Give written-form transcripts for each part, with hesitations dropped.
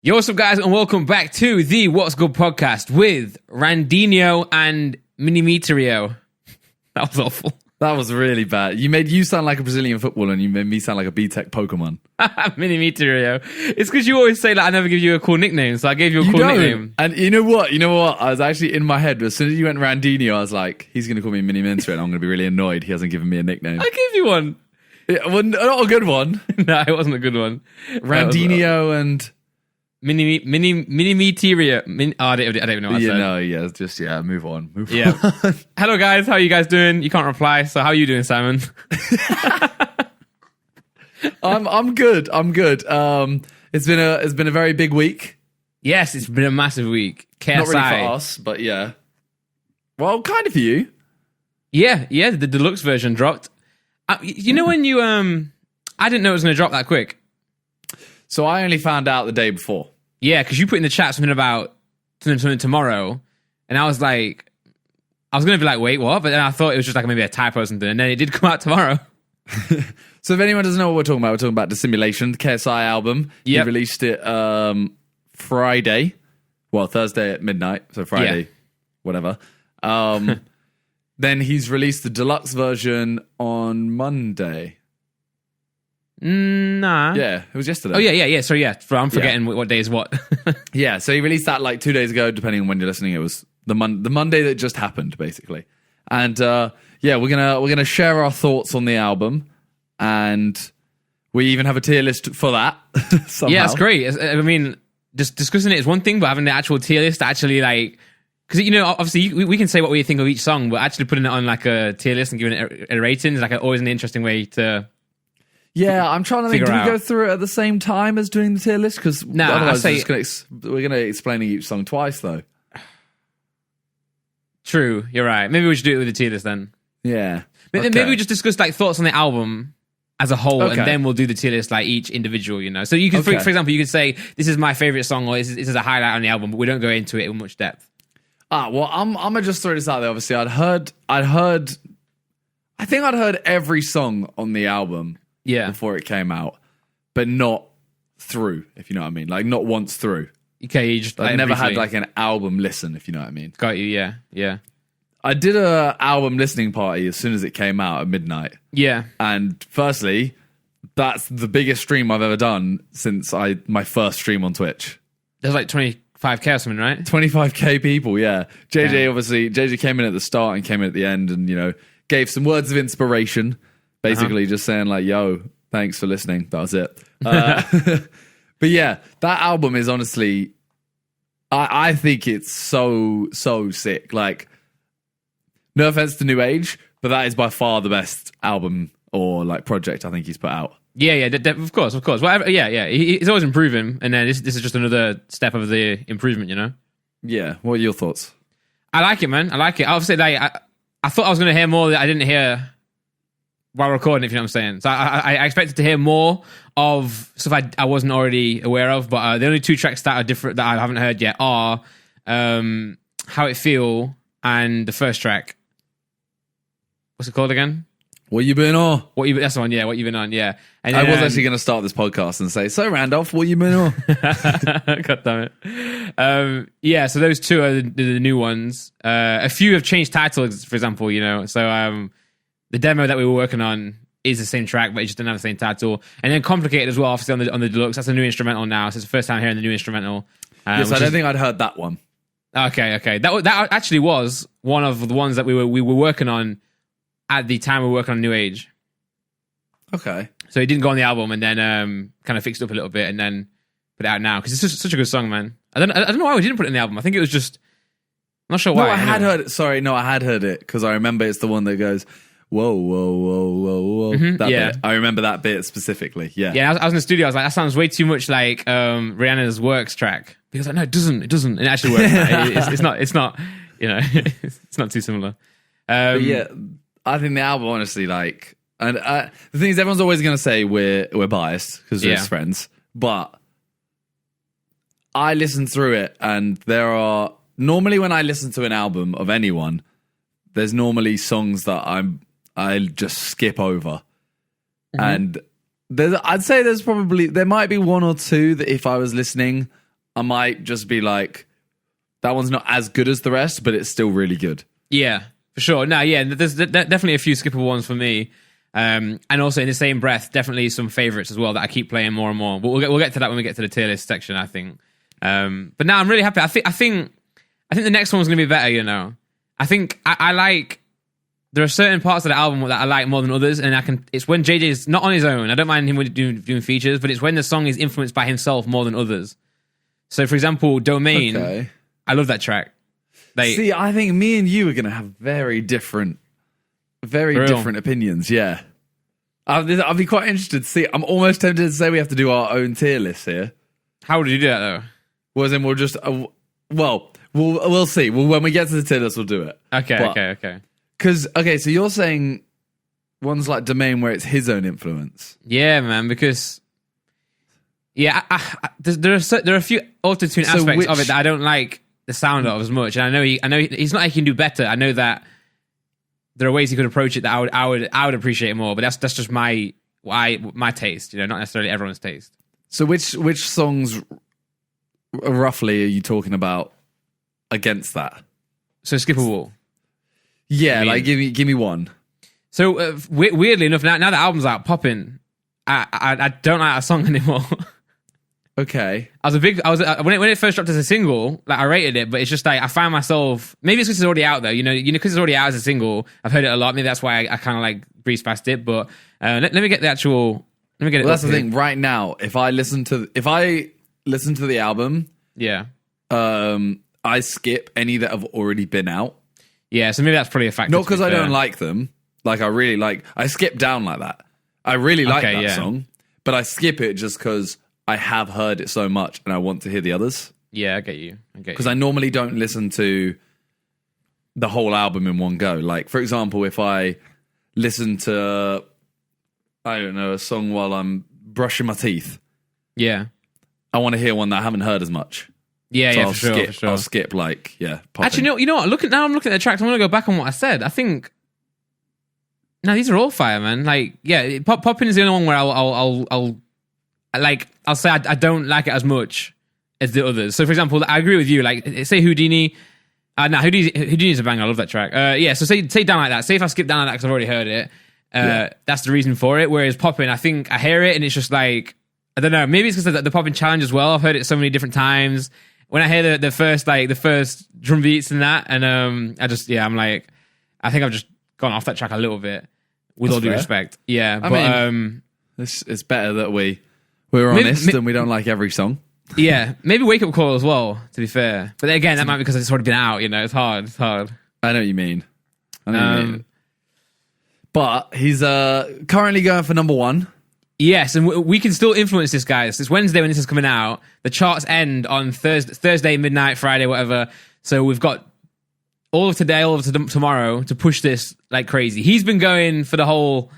Yo, what's up, guys, and welcome back to the What's Good podcast with Randinho and Minimeterio. That was awful. That was really bad. You made you sound like a Brazilian footballer and you made me sound like a B-Tech Pokemon. Minimeterio. It's because you always say that I never give you a cool nickname, so I gave you a cool nickname. And you know what? I was actually in my head, as soon as you went Randinho, I was like, he's going to call me Minimeterio and I'm going to be really annoyed he hasn't given me a nickname. I gave you one. Yeah, well, not a good one. No, it wasn't a good one. Randinho and... Minimeterio. I don't even know what I said. Move on. Yeah. Hello, guys. How are you guys doing? You can't reply. So how are you doing, Simon? I'm good. It's been a very big week. Yes, it's been a massive week. KSI. Not really for us, but yeah. Well, kind of for you. Yeah. The deluxe version dropped. You know when you I didn't know it was going to drop that quick. So I only found out the day before. Yeah, because you put in the chat something about something tomorrow, and I was going to be like, wait, what? But then I thought it was just like maybe a typo or something, and then it did come out tomorrow. So if anyone doesn't know what we're talking about Dissimulation, the KSI album. Yep. He released it Friday. Well, Thursday at midnight, so Friday, whatever. Then he's released the deluxe version on Monday. Nah. Yeah, it was yesterday. Oh, yeah. So, yeah, I'm forgetting what day is what. Yeah, so he released that like 2 days ago, depending on when you're listening. It was the Monday that just happened, basically. And, we're gonna share our thoughts on the album. And we even have a tier list for that, somehow. Yeah, it's great. I mean, just discussing it is one thing, but having the actual tier list actually, like... Because, obviously, we can say what we think of each song, but actually putting it on, like, a tier list and giving it a rating is, like, always an interesting way to... Yeah, I'm trying to think. Do we go through it at the same time as doing the tier list? Because otherwise we're going to explain each song twice, though. True, you're right. Maybe we should do it with the tier list then. Yeah. Maybe we just discuss like thoughts on the album as a whole, and then we'll do the tier list like each individual. So you can, for example, you could say this is my favorite song, or this is a highlight on the album, but we don't go into it in much depth. Well, I'm gonna just throw this out there. Obviously, I'd heard. I think I'd heard every song on the album. Yeah. Before it came out, but not through, if you know what I mean. Like, not once through. Okay, you just... I never had, like, an album listen, if you know what I mean. Got you, yeah. I did a album listening party as soon as it came out at midnight. Yeah. And firstly, that's the biggest stream I've ever done since my first stream on Twitch. There's like 25k or something, right? 25k people, yeah. JJ came in at the start and came in at the end and, gave some words of inspiration. Basically just saying like, yo, thanks for listening. That was it. But yeah, that album is honestly, I think it's so sick. Like, no offense to New Age, but that is by far the best album or like project I think he's put out. Yeah, of course. Whatever, yeah. He's always improving, and then this is just another step of the improvement, Yeah. What are your thoughts? I like it, man. I like it. Obviously, like, I thought I was going to hear more that I didn't hear while recording, if you know what I'm saying. So I expected to hear more of stuff I wasn't already aware of, but the only two tracks that are different that I haven't heard yet are How It Feel and the first track. What's it called again? What You Been On? That's the one, yeah. What You Been On, yeah. And I was actually going to start this podcast and say, so Randolph, what you been on? God damn it. Yeah, so those two are the new ones. A few have changed titles, for example, So the demo that we were working on is the same track, but it just didn't have the same title. And then Complicated as well, obviously on the deluxe. That's a new instrumental now, so it's the first time hearing the new instrumental. Yes, I don't think I'd heard that one. Okay. That actually was one of the ones that we were working on at the time we were working on New Age. Okay. So it didn't go on the album, and then kind of fixed it up a little bit, and then put it out now because it's just such a good song, man. I don't know why we didn't put it in the album. I think it was just, I'm not sure why. No, I had heard it. Sorry, no, I had heard it because I remember it's the one that goes, whoa, whoa, whoa, whoa, whoa. Mm-hmm, that bit. I remember that bit specifically. Yeah. Yeah, I was in the studio. I was like, that sounds way too much like Rihanna's Works track. Because like, no, it doesn't. And it actually works. It's not. It's not too similar. But yeah, I think the album, honestly, like, and the thing is, everyone's always going to say we're biased because we're just friends. But I listened through it, and there are normally when I listen to an album of anyone, there's normally songs that I just skip over, and I'd say there might be one or two that if I was listening, I might just be like, that one's not as good as the rest, but it's still really good. Yeah, for sure. No, yeah, there's definitely a few skippable ones for me. And also in the same breath, definitely some favorites as well that I keep playing more and more. But we'll get to that when we get to the tier list section, I think. But now I'm really happy. I think the next one's gonna be better. You know, I think I like. There are certain parts of the album that I like more than others, and it's when JJ's not on his own. I don't mind him doing features, but it's when the song is influenced by himself more than others. So, for example, Domain. Okay. I love that track. See, I think me and you are gonna have very different opinions. Yeah, I'll be quite interested to see. I'm almost tempted to say we have to do our own tier list here. How would you do that though? Well, then we'll just we'll see. Well, when we get to the tier list, we'll do it. Okay. Because so you're saying one's like Domain where it's his own influence. Yeah, man. Because there are a few auto-tune aspects of it that I don't like the sound of as much, and I know he's not like he can do better. I know that there are ways he could approach it that I would appreciate more, but that's just my taste, you know, not necessarily everyone's taste. So which songs roughly are you talking about against that? So skippable. Yeah, like give me one. So weirdly enough, now the album's out, Poppin', I don't like that song anymore. Okay. When it first dropped as a single, like I rated it, but it's just like I find myself, maybe it's because it's already out though, you know, because it's already out as a single. I've heard it a lot. Maybe that's why I kind of like breeze past it. But let me get the actual. Let me get it. Well, that's the thing. Right now, if I listen to the album, yeah, I skip any that have already been out. Yeah, so maybe that's probably a factor. Not because I don't like them. Like I skip down like that. I really like that song, but I skip it just because I have heard it so much and I want to hear the others. Yeah, I get you. Because I normally don't listen to the whole album in one go. Like, for example, if I listen to, I don't know, a song while I'm brushing my teeth. Yeah. I want to hear one that I haven't heard as much. Yeah, so for sure. I'll skip Poppin'. Actually, you know what? Now I'm looking at the tracks. I'm going to go back on what I said. I think, no, these are all fire, man. Like, yeah, Poppin' is the only one where I'll say I don't like it as much as the others. So, for example, I agree with you. Like, say Houdini. Houdini's a banger. I love that track. So say Down Like That. Say if I skip Down Like That because I've already heard it. That's the reason for it. Whereas Poppin', I think I hear it and it's just like, I don't know. Maybe it's because of the Poppin' challenge as well. I've heard it so many different times. When I hear the first drum beats and that, and I'm like, I think I've just gone off that track a little bit. With all due respect, yeah. I mean, it's better that we're honest and we don't like every song. Yeah, maybe Wake Up Call as well. To be fair, but again, that might be because it's already been out. You know, it's hard. I know what you mean. But he's currently going for number one. Yes, and we can still influence this, guys. It's Wednesday when this is coming out. The charts end on Thursday midnight, Friday, whatever. So we've got all of today, all of tomorrow to push this like crazy. He's been going for the whole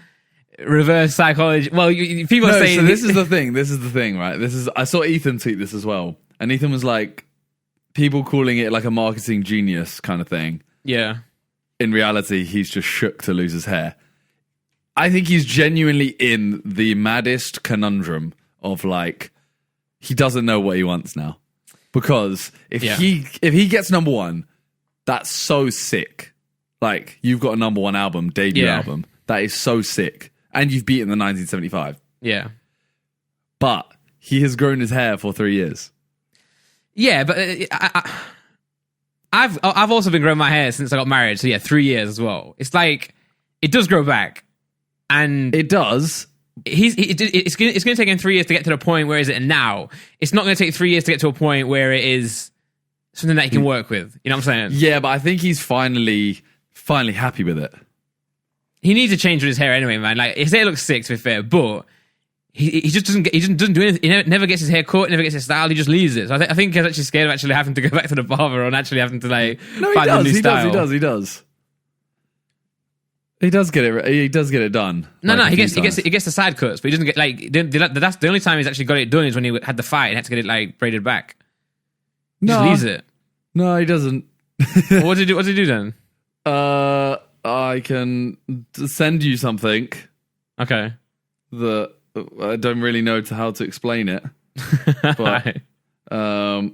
reverse psychology. Well, people are saying... So this is the thing, right? I saw Ethan tweet this as well. And Ethan was like, people calling it like a marketing genius kind of thing. Yeah. In reality, he's just shook to lose his hair. I think he's genuinely in the maddest conundrum of like, he doesn't know what he wants now. Because if he gets number one, that's so sick. Like, you've got a number one album, debut album. That is so sick. And you've beaten the 1975. Yeah. But he has grown his hair for 3 years. Yeah, but I've also been growing my hair since I got married. So yeah, 3 years as well. It's like, it does grow back. And it does. It's going to take him 3 years to get to the point where is it now. It's not going to take 3 years to get to a point where it is something that he can work with. You know what I'm saying? Yeah, but I think he's finally happy with it. He needs to change with his hair anyway, man. Like, his hair looks sick, to be fair, but he just doesn't do anything. He never gets his hair cut, never gets his style. He just leaves it. So I think he's actually scared of actually having to go back to the barber and actually having to find a new style. He does. He does get it. He does get it done. No, he gets the side cuts, but he doesn't get that's the only time he's actually got it done is when he had the fight and had to get it like braided back. He just leaves it. No, he doesn't. Well, what does he do then? I can send you something. Okay. That I don't really know how to explain it, but Let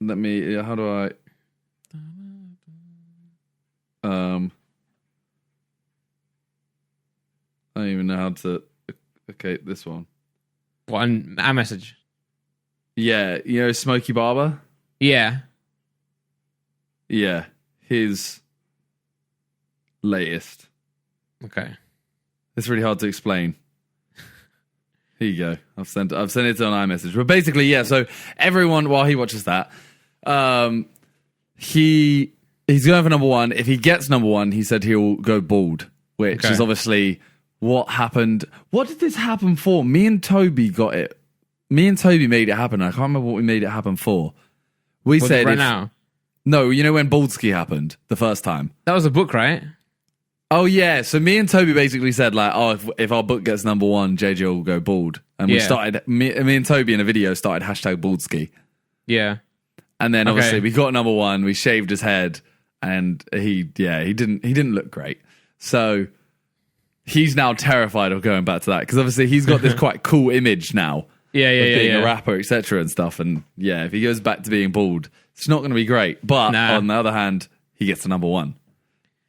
me. How do I? I don't even know how to. Okay, this one. What, on iMessage? Yeah, you know Smokey Barber? Yeah. Yeah, his latest. Okay. It's really hard to explain. Here you go. I've sent it on iMessage. But basically, yeah, so everyone, while he watches that, he's going for number one. If he gets number one, he said he'll go bald, which is obviously what happened. What did this happen for? Me and Toby got it. Me and Toby made it happen. I can't remember what we made it happen for. We said right now. No, you know when Baldski happened the first time? That was a book, right? Oh, yeah. So me and Toby basically said, like, oh, if our book gets number one, JJ will go bald. And we started, me and Toby in a video started hashtag Baldski. Yeah. And then obviously we got number one, we shaved his head, and he didn't look great. So he's now terrified of going back to that, because obviously he's got this quite cool image now. Being a rapper, etc. and stuff. And yeah, if he goes back to being bald, it's not going to be great. But on the other hand, he gets to number one.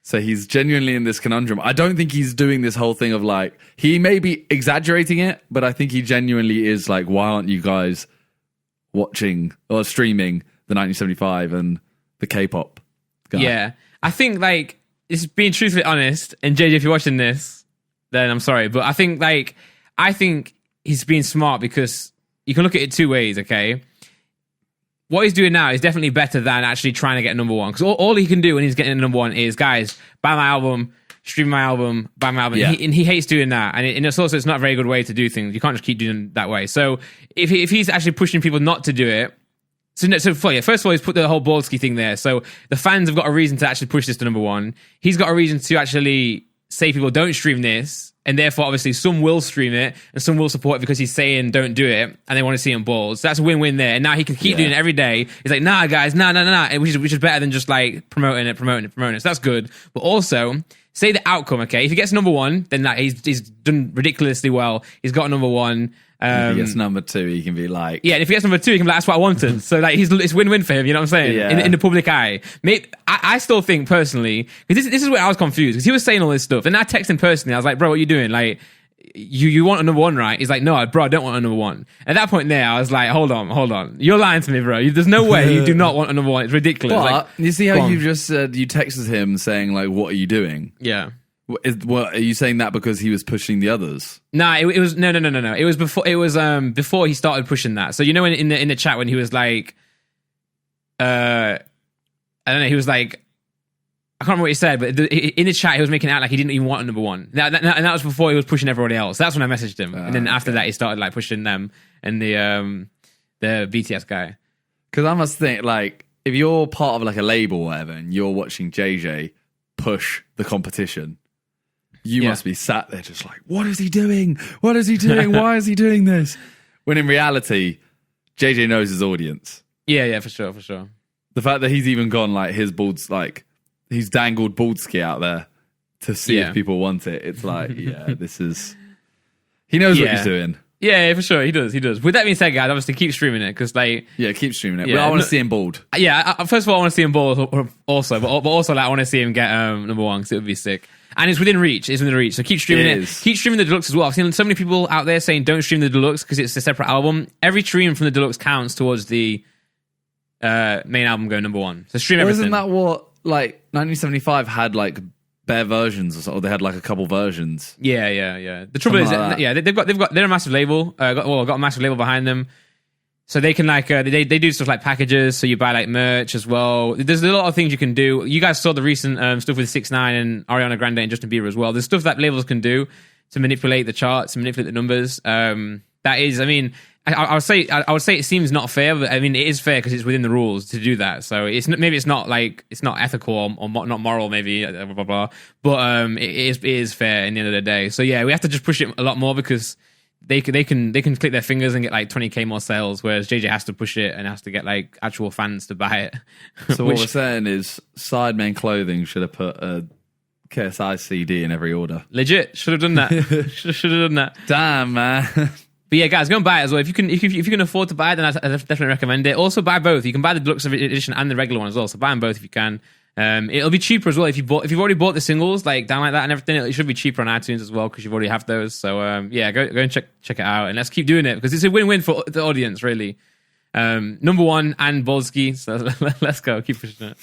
So he's genuinely in this conundrum. I don't think he's doing this whole thing of like, he may be exaggerating it, but I think he genuinely is like, why aren't you guys watching or streaming the 1975 and the K-pop guy? Yeah. I think like, it's being truthfully honest, and JJ, if you're watching this, then I'm sorry. But I think he's being smart, because you can look at it two ways, okay? What he's doing now is definitely better than actually trying to get number one. Because all he can do when he's getting number one is, guys, buy my album, stream my album, buy my album. Yeah. And he hates doing that. And it's also, it's not a very good way to do things. You can't just keep doing it that way. So if he's actually pushing people not to do it, first of all, he's put the whole Baldski thing there. So the fans have got a reason to actually push this to number one. He's got a reason to actually say people don't stream this. And therefore, obviously, some will stream it and some will support it because he's saying don't do it and they want to see him bald. So that's a win-win there. And now he can keep doing it every day. He's like, nah, guys, nah. Which is better than just like promoting it. So that's good. But also, say the outcome, okay? If he gets number one, then like, he's done ridiculously well. He's got number one. If he gets number two, he can be like... Yeah, and if he gets number two, he can be like, that's what I wanted. So like, it's win-win for him, you know what I'm saying? Yeah. In the public eye. I still think, personally, because this is where I was confused, because he was saying all this stuff, and I texted him personally, I was like, bro, what are you doing? Like, you want a number one, right? He's like, no, bro, I don't want a number one. At that point there, I was like, hold on. You're lying to me, bro. There's no way you do not want a number one. It's ridiculous. But like, you see how you just said, you texted him saying, like, what are you doing? Yeah. Are you saying that because he was pushing the others? Nah, it was no. It was before. It was before he started pushing that. So you know, in the chat when he was like, I don't know. He was like, I can't remember what he said, but in the chat he was making it out like he didn't even want a number one. And that was before he was pushing everybody else. That's when I messaged him, and then after that he started like pushing them and the BTS guy. Because I must think, like, if you're part of like a label or whatever, and you're watching JJ push the competition. You must be sat there just like, what is he doing? What is he doing? Why is he doing this? When in reality, JJ knows his audience. Yeah, for sure. The fact that he's even gone like his balds, like he's dangled Baldski out there to see if people want it. It's like, this is... He knows what he's doing. Yeah, for sure. He does. With that being said, guys, obviously keep streaming it, because like... Yeah, keep streaming it. Yeah, but I want to see him bald. Yeah, first of all, I want to see him bald also, but also like, I want to see him get number one, because it would be sick. And it's within reach. So keep streaming it. Keep streaming the deluxe as well. I've seen so many people out there saying don't stream the deluxe because it's a separate album. Every stream from the deluxe counts towards the main album going number one. So stream everything. Isn't that what like 1975 had like bare versions or something? They had like a couple versions. Yeah. The trouble is, they're a massive label. Got a massive label behind them. So they can like they do stuff like packages, so you buy like merch as well. There's a lot of things you can do. You guys saw the recent stuff with 6ix9ine and Ariana Grande and Justin Bieber as well. There's stuff that labels can do to manipulate the charts, to manipulate the numbers. That is, I mean, I would say it seems not fair, but I mean it is fair because it's within the rules to do that. So maybe it's not ethical or not moral, maybe blah blah blah. But it is fair in the end of the day. So yeah, we have to just push it a lot more because. They can click their fingers and get like 20k more sales, whereas JJ has to push it and has to get like actual fans to buy it. So what we're saying is Sidemen Clothing should have put a KSI CD in every order. Legit, should have done that. Should have done that. Damn, man. But yeah, guys, go and buy it as well. If you can afford to buy it, then I definitely recommend it. Also, buy both. You can buy the deluxe edition and the regular one as well. So buy them both if you can. It'll be cheaper as well if you've already bought the singles like down like that and everything. It should be cheaper on iTunes as well because you've already have those. So yeah, go and check it out and let's keep doing it because it's a win-win for the audience really. Number one and Bolsky. So let's go, keep pushing it.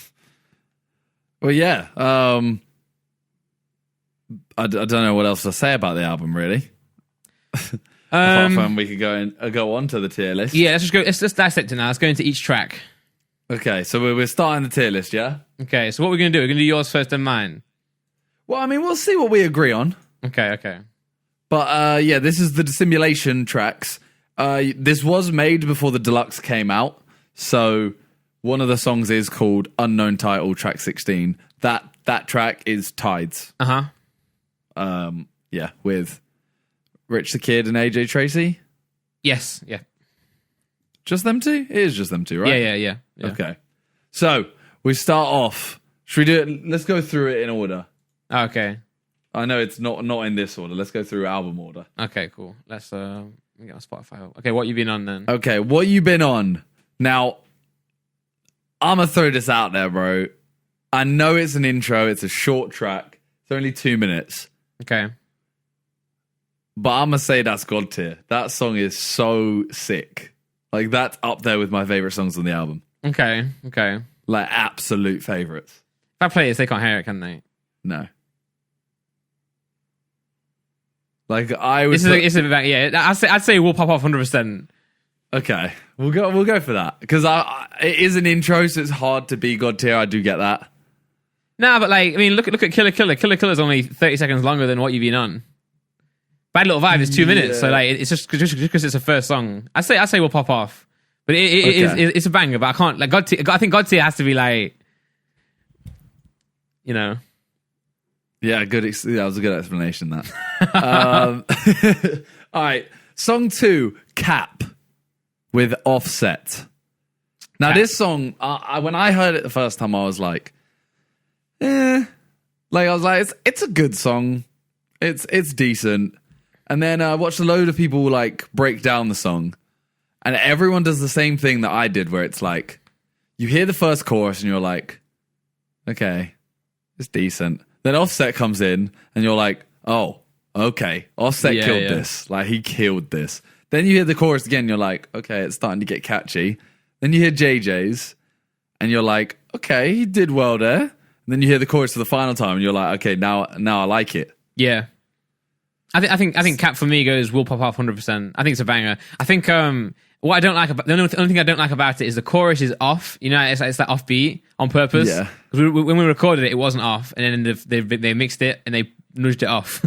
Well, yeah. I don't know what else to say about the album really. Apart from we could go on to the tier list. Yeah, let's just dissect it now. Let's go into each track. Okay, so we're starting the tier list, yeah? Okay, so what we're going to do, we're going to do yours first then mine. Well, I mean, we'll see what we agree on. Okay. But yeah, this is the Dissimulation tracks. This was made before the deluxe came out. So one of the songs is called Unknown Title, track 16. That track is Tides. Uh-huh. Yeah, with Rich the Kid and AJ Tracy. Yes, yeah. Just them two? It is just them two, right? Yeah. Okay. So, we start off. Should we do it? Let's go through it in order. Okay. I know it's not in this order. Let's go through album order. Okay, cool. Let's let me get my Spotify up. Okay, what you been on then? Okay, what you been on? Now, I'm going to throw this out there, bro. I know it's an intro. It's a short track. It's only 2 minutes. Okay. But I'm going to say that's God tier. That song is so sick. Like, that's up there with my favorite songs on the album. Okay. Like, absolute favorites. If I play this, they can't hear it, can they? No. Like, I would... I'd say we'll pop off 100%. Okay. We'll go for that. Because it is an intro, so it's hard to be God tier. I do get that. Nah, but like, I mean, look at Killer Killer. Killer Killer's only 30 seconds longer than What You've Been On. Bad Little Vibe is 2 minutes, so like it's just because it's a first song. I say we'll pop off, but it's a banger. But I can't like God tier. I think God tier has to be like, you know. Yeah, good. That was a good explanation. That. All right, song 2, Cap, with Offset. Now Cap. This song, when I heard it the first time, I was like, Like I was like, it's a good song. It's decent. And then I watched a load of people like break down the song, and everyone does the same thing that I did, where it's like you hear the first chorus and you're like, okay, it's decent. Then Offset comes in and you're like, oh, okay, Offset killed this. Like he killed this. Then you hear the chorus again, and you're like, okay, it's starting to get catchy. Then you hear JJ's and you're like, okay, he did well there. And then you hear the chorus for the final time and you're like, okay, now I like it. Yeah. I think Cap for me goes will pop off 100%. I think it's a banger. I think what I don't like about the only thing I don't like about it is the chorus is off. You know, it's like offbeat on purpose. Yeah. When we recorded it, it wasn't off, and then they mixed it and they nudged it off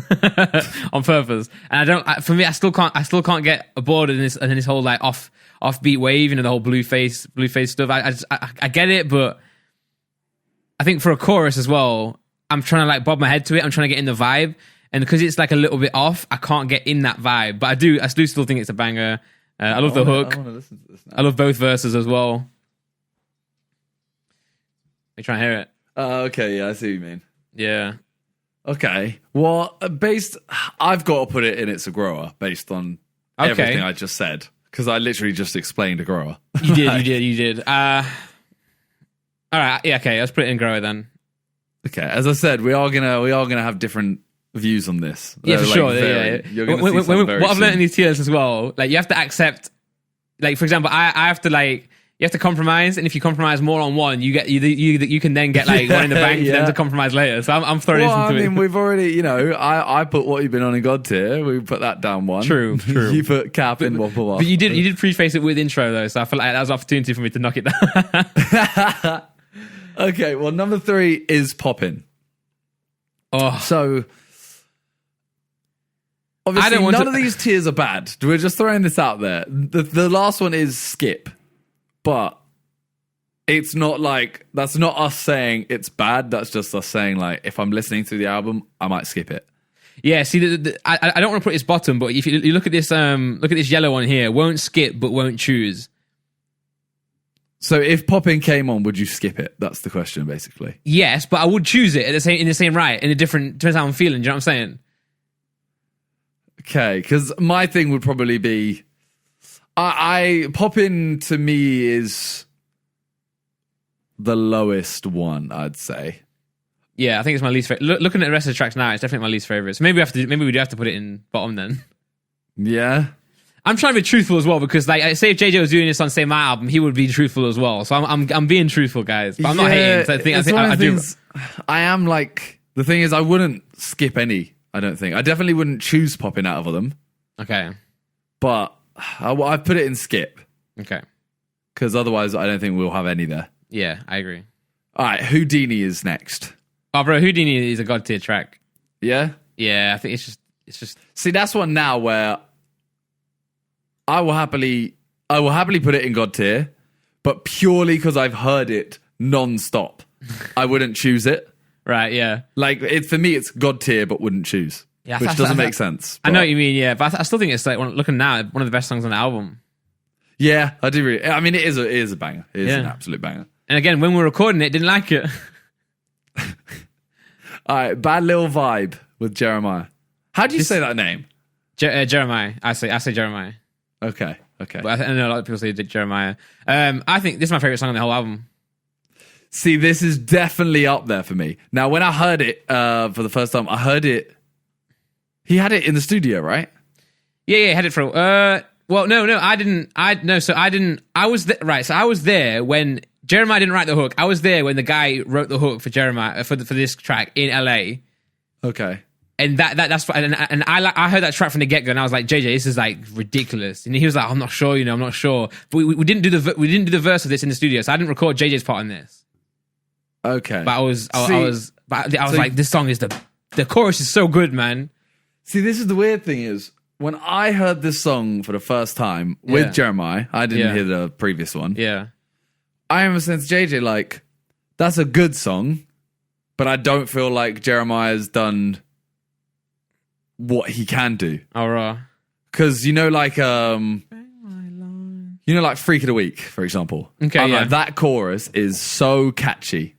on purpose. And I still can't get aboard in this whole like offbeat wave. You know, the whole blue face stuff. I get it, but I think for a chorus as well, I'm trying to like bob my head to it. I'm trying to get in the vibe. And because it's like a little bit off, I can't get in that vibe. But I do still think it's a banger. I love the hook. I want to listen to this now. I love both verses as well. You trying to hear it? Okay, yeah, I see what you mean. Yeah. Okay. Well, I've got to put it in It's a Grower based on everything I just said. Because I literally just explained a grower. You did. All right, yeah, okay, let's put it in Grower then. Okay, as I said, we are gonna have different views on this. Yeah, for sure. Yeah. You're gonna see some very what I've learned in soon. these tiers as well, like you have to accept, like for example, I have to like you have to compromise, and if you compromise more on one, you can then get like one in the bank for them to compromise later. So I'm throwing into I mean, it. we've already, you know, I put What You've Been On in God tier. We put that down one. True. You put Cap in Wobble. But you did preface it with intro though, so I feel like that was an opportunity for me to knock it down. Okay, well, number 3 is Poppin. Oh, So obviously, none of these tiers are bad. We're just throwing this out there. The last one is Skip, but it's not like that's not us saying it's bad. That's just us saying like if I'm listening to the album, I might skip it. yeah. See, I don't want to put its bottom, but if you look at this yellow one here, won't skip but won't choose. So if Poppin came on, would you skip it? That's the question, basically. Yes, but I would choose it in the same right, in a different, depends how I'm feeling. Do you know what I'm saying? Okay, because my thing would probably be, I Poppin to me is the lowest one, I'd say. Yeah, I think it's my least favorite. Looking at the rest of the tracks now, it's definitely my least favorite. So maybe we do have to put it in bottom then. Yeah. I'm trying to be truthful as well because, like, say if JJ was doing this on say my album, he would be truthful as well. So I'm being truthful, guys. But I'm not hating. So I do. I am like, the thing is, I wouldn't skip any. I don't think I definitely wouldn't choose Poppin out of them. Okay. But I put it in skip. Okay. Because otherwise, I don't think we'll have any there. Yeah, I agree. All right, Houdini is next. Oh, bro, Houdini is a god tier track. Yeah. Yeah, I think it's just. See, that's one now where I will happily put it in god tier, but purely because I've heard it non-stop. I wouldn't choose it. Right, yeah. Like, for me, it's god tier, but wouldn't choose. Yeah, which doesn't make sense. I know what you mean, yeah. But I still think it's, like, looking now, one of the best songs on the album. Yeah, I do really. I mean, it is a banger. It is an absolute banger. And again, when we were recording it, didn't like it. All right, Bad Little Vibe with Jeremiah. How do you say that name? Jeremiah. I say Jeremiah. Okay. But I know a lot of people say Jeremiah. I think this is my favorite song on the whole album. See, this is definitely up there for me. Now, when I heard it for the first time, I heard it. He had it in the studio, right? Yeah, had it for. Well, no, I didn't. I was right. So I was there when Jeremiah didn't write the hook. I was there when the guy wrote the hook for Jeremiah for this track in LA. Okay. And that's and I heard that track from the get go, and I was like, JJ, this is like ridiculous. And he was like, I'm not sure, I'm not sure. But we didn't do the verse of this in the studio, so I didn't record JJ's part in this. Okay. But I was like, this song is the chorus is so good, man. See, this is the weird thing is when I heard this song for the first time with Jeremiah, I didn't hear the previous one. Yeah. I remember saying to JJ, like, that's a good song, but I don't feel like Jeremiah's done what he can do. Oh, right. Because, like Freak of the Week, for example. Okay, I'm like, that chorus is so catchy.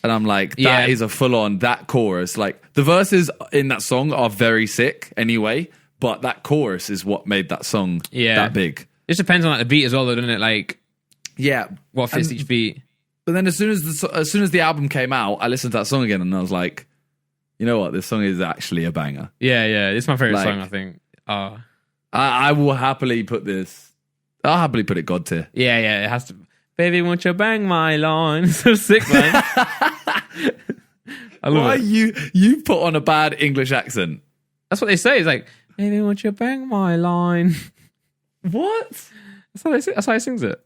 And I'm like, that is a full-on, that chorus. Like, the verses in that song are very sick anyway, but that chorus is what made that song that big. It just depends on like the beat as well, though, doesn't it? Like, what fits each beat. But then as soon as the album came out, I listened to that song again and I was like, you know what? This song is actually a banger. Yeah. It's my favorite song, I think. I will happily put this. I'll happily put it God tier. Yeah. It has to. Baby, won't you bang my line? So sick, man. I love it. You put on a bad English accent? That's what they say. It's like, baby, won't you bang my line? What? That's how he sings it.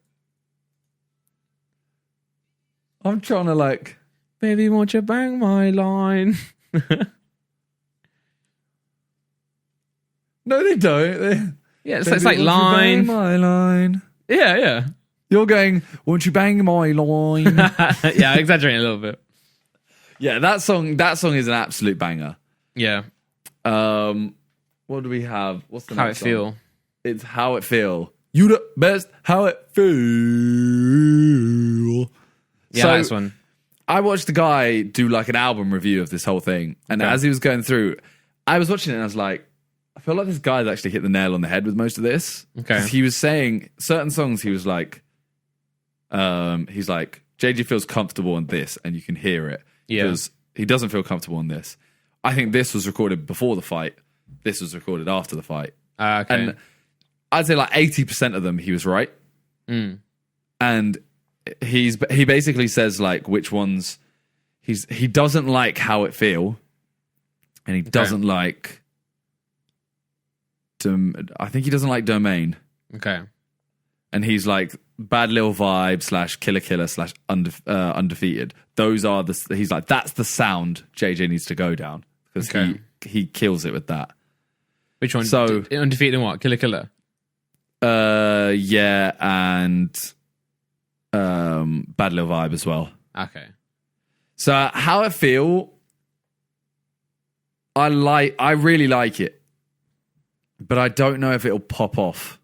I'm trying to like, baby, won't you bang my line? No, they don't. It's like line. Bang my line. Yeah. You're going, won't you bang my line? Yeah, exaggerating a little bit. Yeah, that song is an absolute banger. Yeah. What do we have? What's the How next It Feel? song? It's How It Feel. You the best. How It Feel. Yeah, so, that's one. I watched the guy do like an album review of this whole thing, and as he was going through, I was watching it and I was like, I feel like this guy's actually hit the nail on the head with most of this. Okay. 'Cause he was saying certain songs, he was like, JG feels comfortable on this, and you can hear it. Yeah. Because he doesn't feel comfortable on this. I think this was recorded before the fight. This was recorded after the fight. Okay. And I'd say like 80% of them, he was right. Mm. And he basically says like which ones he doesn't like How It Feel, and he doesn't like. I think he doesn't like Domain. Okay. And he's like Bad Little Vibe / Killer Killer / Undefeated. Those are he's like, that's the sound JJ needs to go down, because he kills it with that. Which one? So Undefeated and what? Killer Killer? Yeah, and Bad Little Vibe as well. Okay. So How It Feel, I really like it, but I don't know if it'll pop off.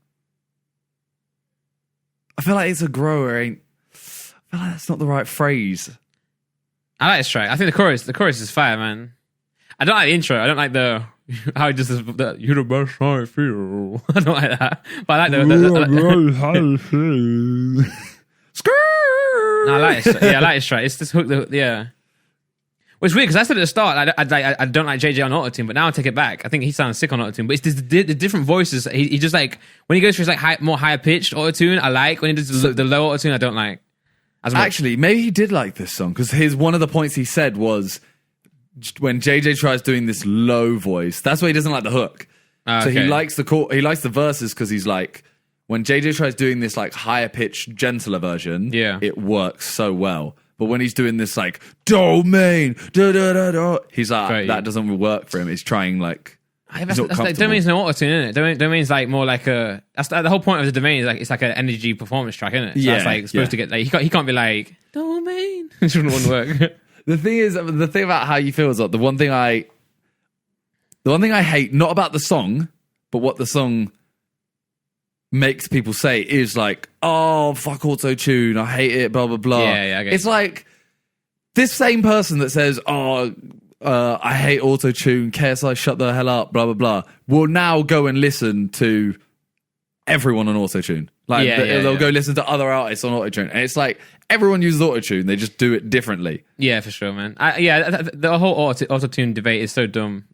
I feel like it's a grower. I feel like that's not the right phrase. I like this track. I think the chorus is fire, man. I don't like the intro. I don't like the how just you're the best I feel. I don't like that, but I like the no, I like it. Yeah, I like it straight. It's this hook. Yeah. Well, it's weird because I said at the start I don't like JJ on autotune, but now I take it back. I think he sounds sick on autotune, but it's the different voices. He just like when he goes for his like more higher pitched autotune, I like. When he does the low autotune, I don't like as much. Actually, maybe he did like this song because one of the points he said was when JJ tries doing this low voice, that's why he doesn't like the hook. So he likes the verses because he's like when JJ tries doing this like higher pitched, gentler version, it works so well. But when he's doing this like domain, he's like that doesn't work for him. He's trying like domain's no autotune, isn't it? Domain's like more like a that's the whole point of the domain is like it's like an energy performance track, isn't it? So it's like supposed to get like he can't be like domain. It wouldn't work. The thing about how you feel is like the one thing I hate not about the song, but what the song makes people say is like, oh, fuck auto-tune, I hate it, blah, blah, blah. Yeah, it's like this same person that says, oh, I hate auto-tune, KSI, shut the hell up, blah, blah, blah, will now go and listen to everyone on auto-tune. Like, they'll go listen to other artists on auto-tune. And it's like, everyone uses auto-tune, they just do it differently. Yeah, for sure, man. The whole auto-tune debate is so dumb.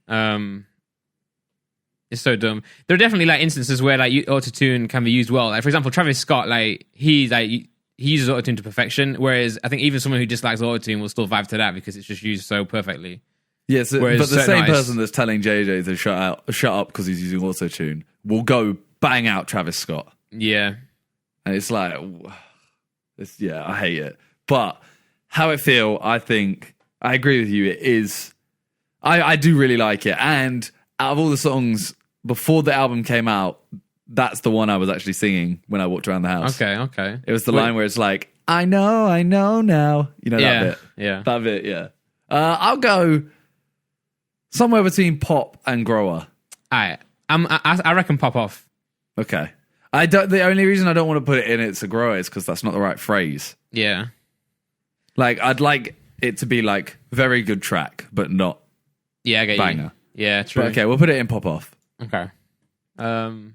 It's so dumb. There are definitely like instances where like autotune can be used well. Like for example, Travis Scott, like he uses autotune to perfection. Whereas I think even someone who dislikes autotune will still vibe to that because it's just used so perfectly. Yes, but the same person that's telling JJ to shut up because he's using autotune will go bang out Travis Scott. Yeah, and it's like, I hate it. But how I feel, I think I agree with you. It is, I do really like it, and out of all the songs before the album came out, that's the one I was actually singing when I walked around the house. Okay. It was the line where it's like, I know now. You know that bit? Yeah. That bit, yeah. I'll go somewhere between Pop and Grower. Alright. I reckon Pop Off. Okay. The only reason I don't want to put it in It's a Grower is because that's not the right phrase. Yeah. Like, I'd like it to be like, very good track, but not I get banger. You. Yeah, true. But okay, we'll put it in Pop Off. Okay.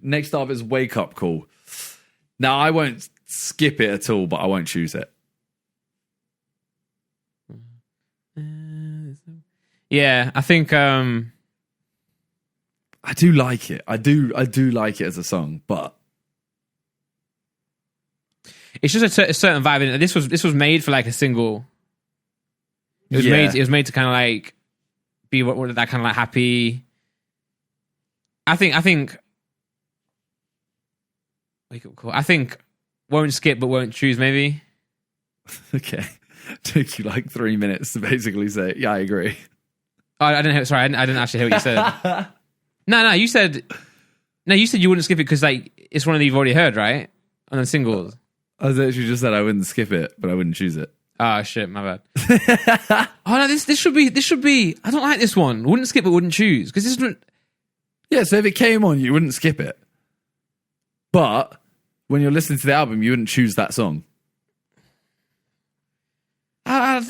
Next up is Wake Up Call. Now, I won't skip it at all, but I won't choose it. Yeah, I think I do like it. I do like it as a song, but it's just a certain vibe in it. This was made for like a single. It was made to kind of like be what that kind of like happy. I think Wake Up Call. I think won't skip but won't choose maybe. Okay. Took you like 3 minutes to basically say, yeah, I agree. Oh, I didn't actually hear what you said. No, you said you wouldn't skip it because like it's one that you've already heard, right? On the singles. I actually just said I wouldn't skip it, but I wouldn't choose it. Oh shit, my bad. Oh no, this should be. I don't like this one. Wouldn't skip but wouldn't choose because this is. Yeah, so if it came on, you wouldn't skip it. But when you're listening to the album, you wouldn't choose that song. I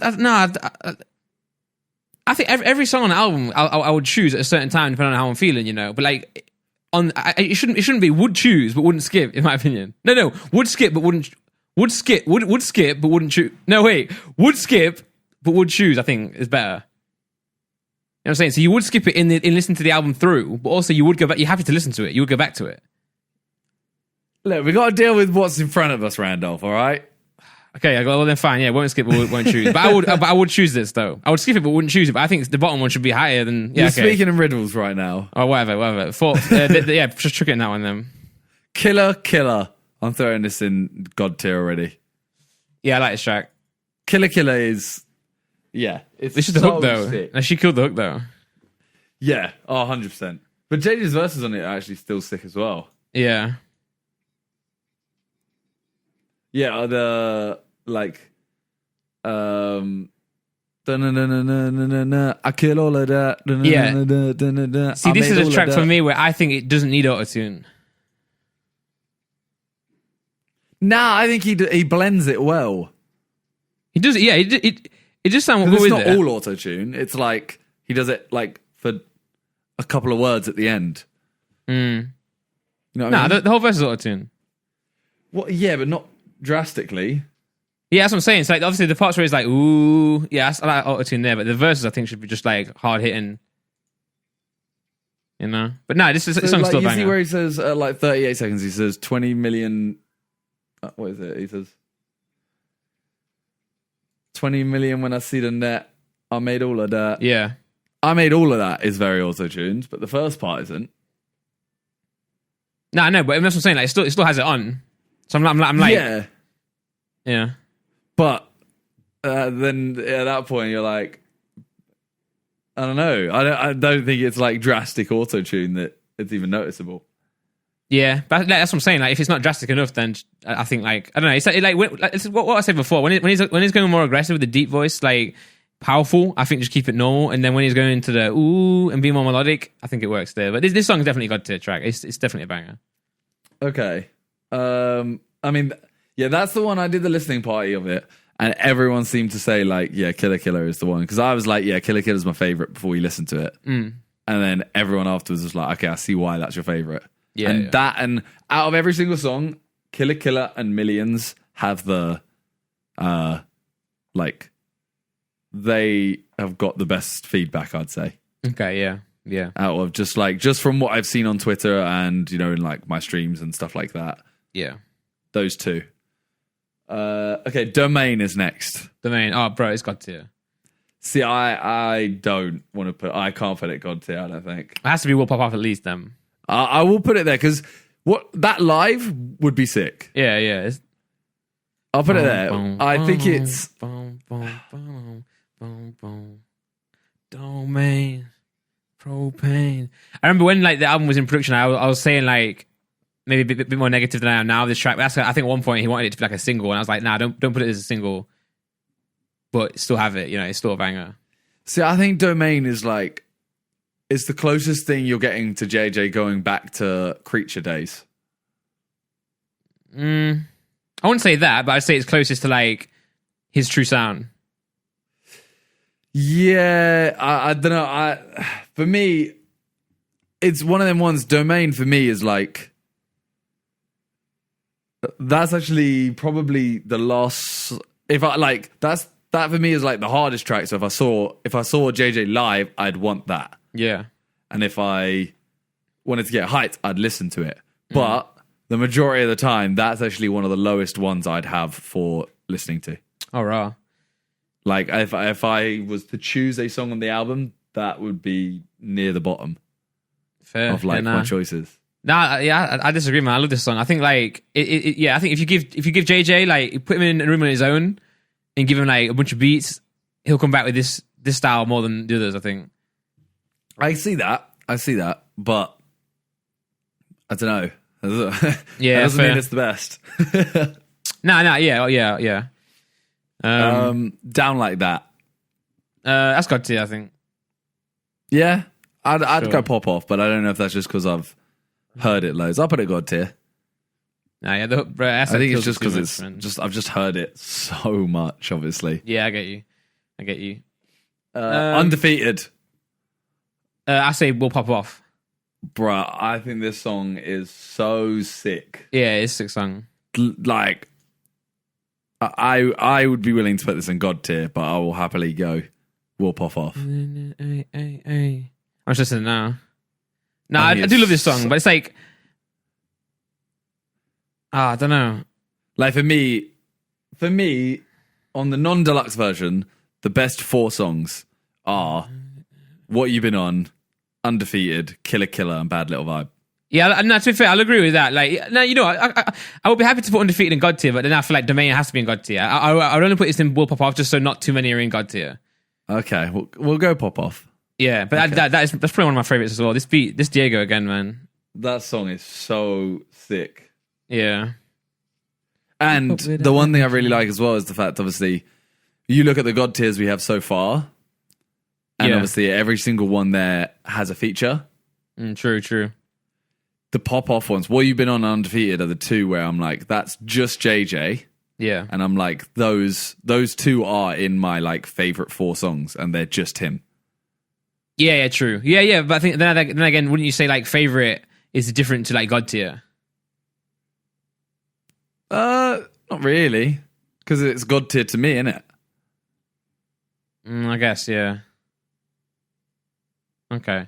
think every song on the album I would choose at a certain time depending on how I'm feeling, you know. But like it shouldn't be would choose but wouldn't skip, in my opinion. No, would skip but wouldn't. Would skip but wouldn't choose. No, wait. Would skip but would choose, I think, is better. You know what I'm saying? So you would skip it in listening to the album through, but also you would go back. You're happy to listen to it. You would go back to it. Look, we got to deal with what's in front of us, Randolph, all right? Okay, well then fine. Yeah, won't skip but won't choose. But I would choose this, though. I would skip it but wouldn't choose it. But I think the bottom one should be higher than... Yeah, You're speaking in riddles right now. Oh, whatever. Yeah, just trick it in that one then. Killer. I'm throwing this in God tier already. Yeah, I like this track. Killer is... Yeah. It's just the hook, though. No, she killed the hook, though. Yeah, 100%. But JJ's verses on it are actually still sick as well. Yeah. Yeah, the... Like... I kill all of that. Yeah. See, this is a track for me where I think it doesn't need autotune. Nah, I think he blends it well. He does, yeah. It just sounds good. It's not all auto-tune. It's like he does it like for a couple of words at the end. You know what I mean? The whole verse is auto-tune. What? Yeah, but not drastically. Yeah, that's what I'm saying. So like, obviously the parts where it's like, ooh, yeah, I like auto-tune there, but the verses I think should be just like hard hitting. You know? But no, this song's like, still you banger. see where he says, like 38 seconds, he says 20 million... what is it? He says 20 million when I see the net. I made all of that. Yeah. I made all of that is very auto-tuned, but the first part isn't. No, I know, but that's what I'm saying. Like, it still has it on. So I'm like... Yeah. But then at that point, you're like, I don't know. I don't think it's like drastic auto-tune that it's even noticeable. Yeah, but that's what I'm saying. Like, if it's not drastic enough, then I think like I don't know. It's it's what I said before. When he's going more aggressive with the deep voice, like powerful, I think just keep it normal. And then when he's going into the ooh and being more melodic, I think it works there. But this song is definitely got to a track. It's definitely a banger. Okay. I mean, yeah, that's the one. I did the listening party of it, and everyone seemed to say like, yeah, Killer Killer is the one, because I was like, yeah, Killer Killer is my favorite before we listened to it, and then everyone afterwards was like, okay, I see why that's your favorite. Yeah, and that, and out of every single song, Killer Killer and Millions have the, like, they have got the best feedback, I'd say. Okay, yeah. Out of just from what I've seen on Twitter and, you know, in like my streams and stuff like that. Yeah. Those two. Okay, Domain is next. Domain. Oh, bro, it's God tier. See, I don't want to I can't put it God tier, I don't think. It has to be Will Pop Off at least then. I will put it there because that live would be sick. Yeah. I'll put it there. I think it's Domain, Propane. I remember when like the album was in production, I was saying like maybe a bit more negative than I am now. This track, I think at one point he wanted it to be like a single, and I was like, nah, don't put it as a single, but still have it. You know, it's still a banger. See, I think Domain is like, it's the closest thing you're getting to JJ going back to Creature days. I wouldn't say that, but I'd say it's closest to like his true sound. Yeah, I don't know. For me, it's one of them ones. Domain for me is like, that's actually probably the last. That for me is like the hardest track. So if I saw JJ live, I'd want that. Yeah. And if I wanted to get hyped, I'd listen to it. But the majority of the time, that's actually one of the lowest ones I'd have for listening to. Oh, raw. Like, if I was to choose a song on the album, that would be near the bottom. Fair. Of like my choices. I disagree, man. I love this song. I think like I think if you give JJ like put him in a room on his own and give him like a bunch of beats, he'll come back with this style more than the others, I think. I see that, but I don't know. Yeah, that doesn't mean it's the best. Yeah. Down Like That. That's got to, I think. Yeah, I'd Sure. go Pop Off, but I don't know if that's just because I've heard it loads. I'll put it God tier. Nah, yeah, I think it's just because I've just heard it so much. Obviously, yeah, I get you. Undefeated. I say Will Pop Off. Bruh, I think this song is so sick. Yeah, it's a sick song. Like, I would be willing to put this in God tier, but I will happily go Will Pop Off. I'm just listening now. No, I do love this song, but it's like, I don't know. Like for me, on the non-deluxe version, the best 4 songs are What You Been On, Undefeated, Killer Killer, and Bad Little Vibe. Yeah, no, to be fair, I'll agree with that. Like, no, you know, I would be happy to put Undefeated in God tier, but then I feel like Domain has to be in God tier. I would only put this in Will Pop Off just so not too many are in God tier. Okay, we'll go Pop Off. Yeah, but Okay. that's probably one of my favorites as well. This Diego again, man. That song is so sick. Yeah. And the one thing I really like as well is the fact, obviously, you look at the God tiers we have so far, and obviously every single one there has a feature. True. The Pop Off ones, What You've Been On, Undefeated are the 2 where I'm like, that's just JJ. Yeah. And I'm like, those 2 are in my like favorite 4 songs, and they're just him. Yeah, true. Yeah. But I think then again, wouldn't you say like favorite is different to like God tier? Not really, because it's God tier to me, isn't it? I guess, yeah. Okay.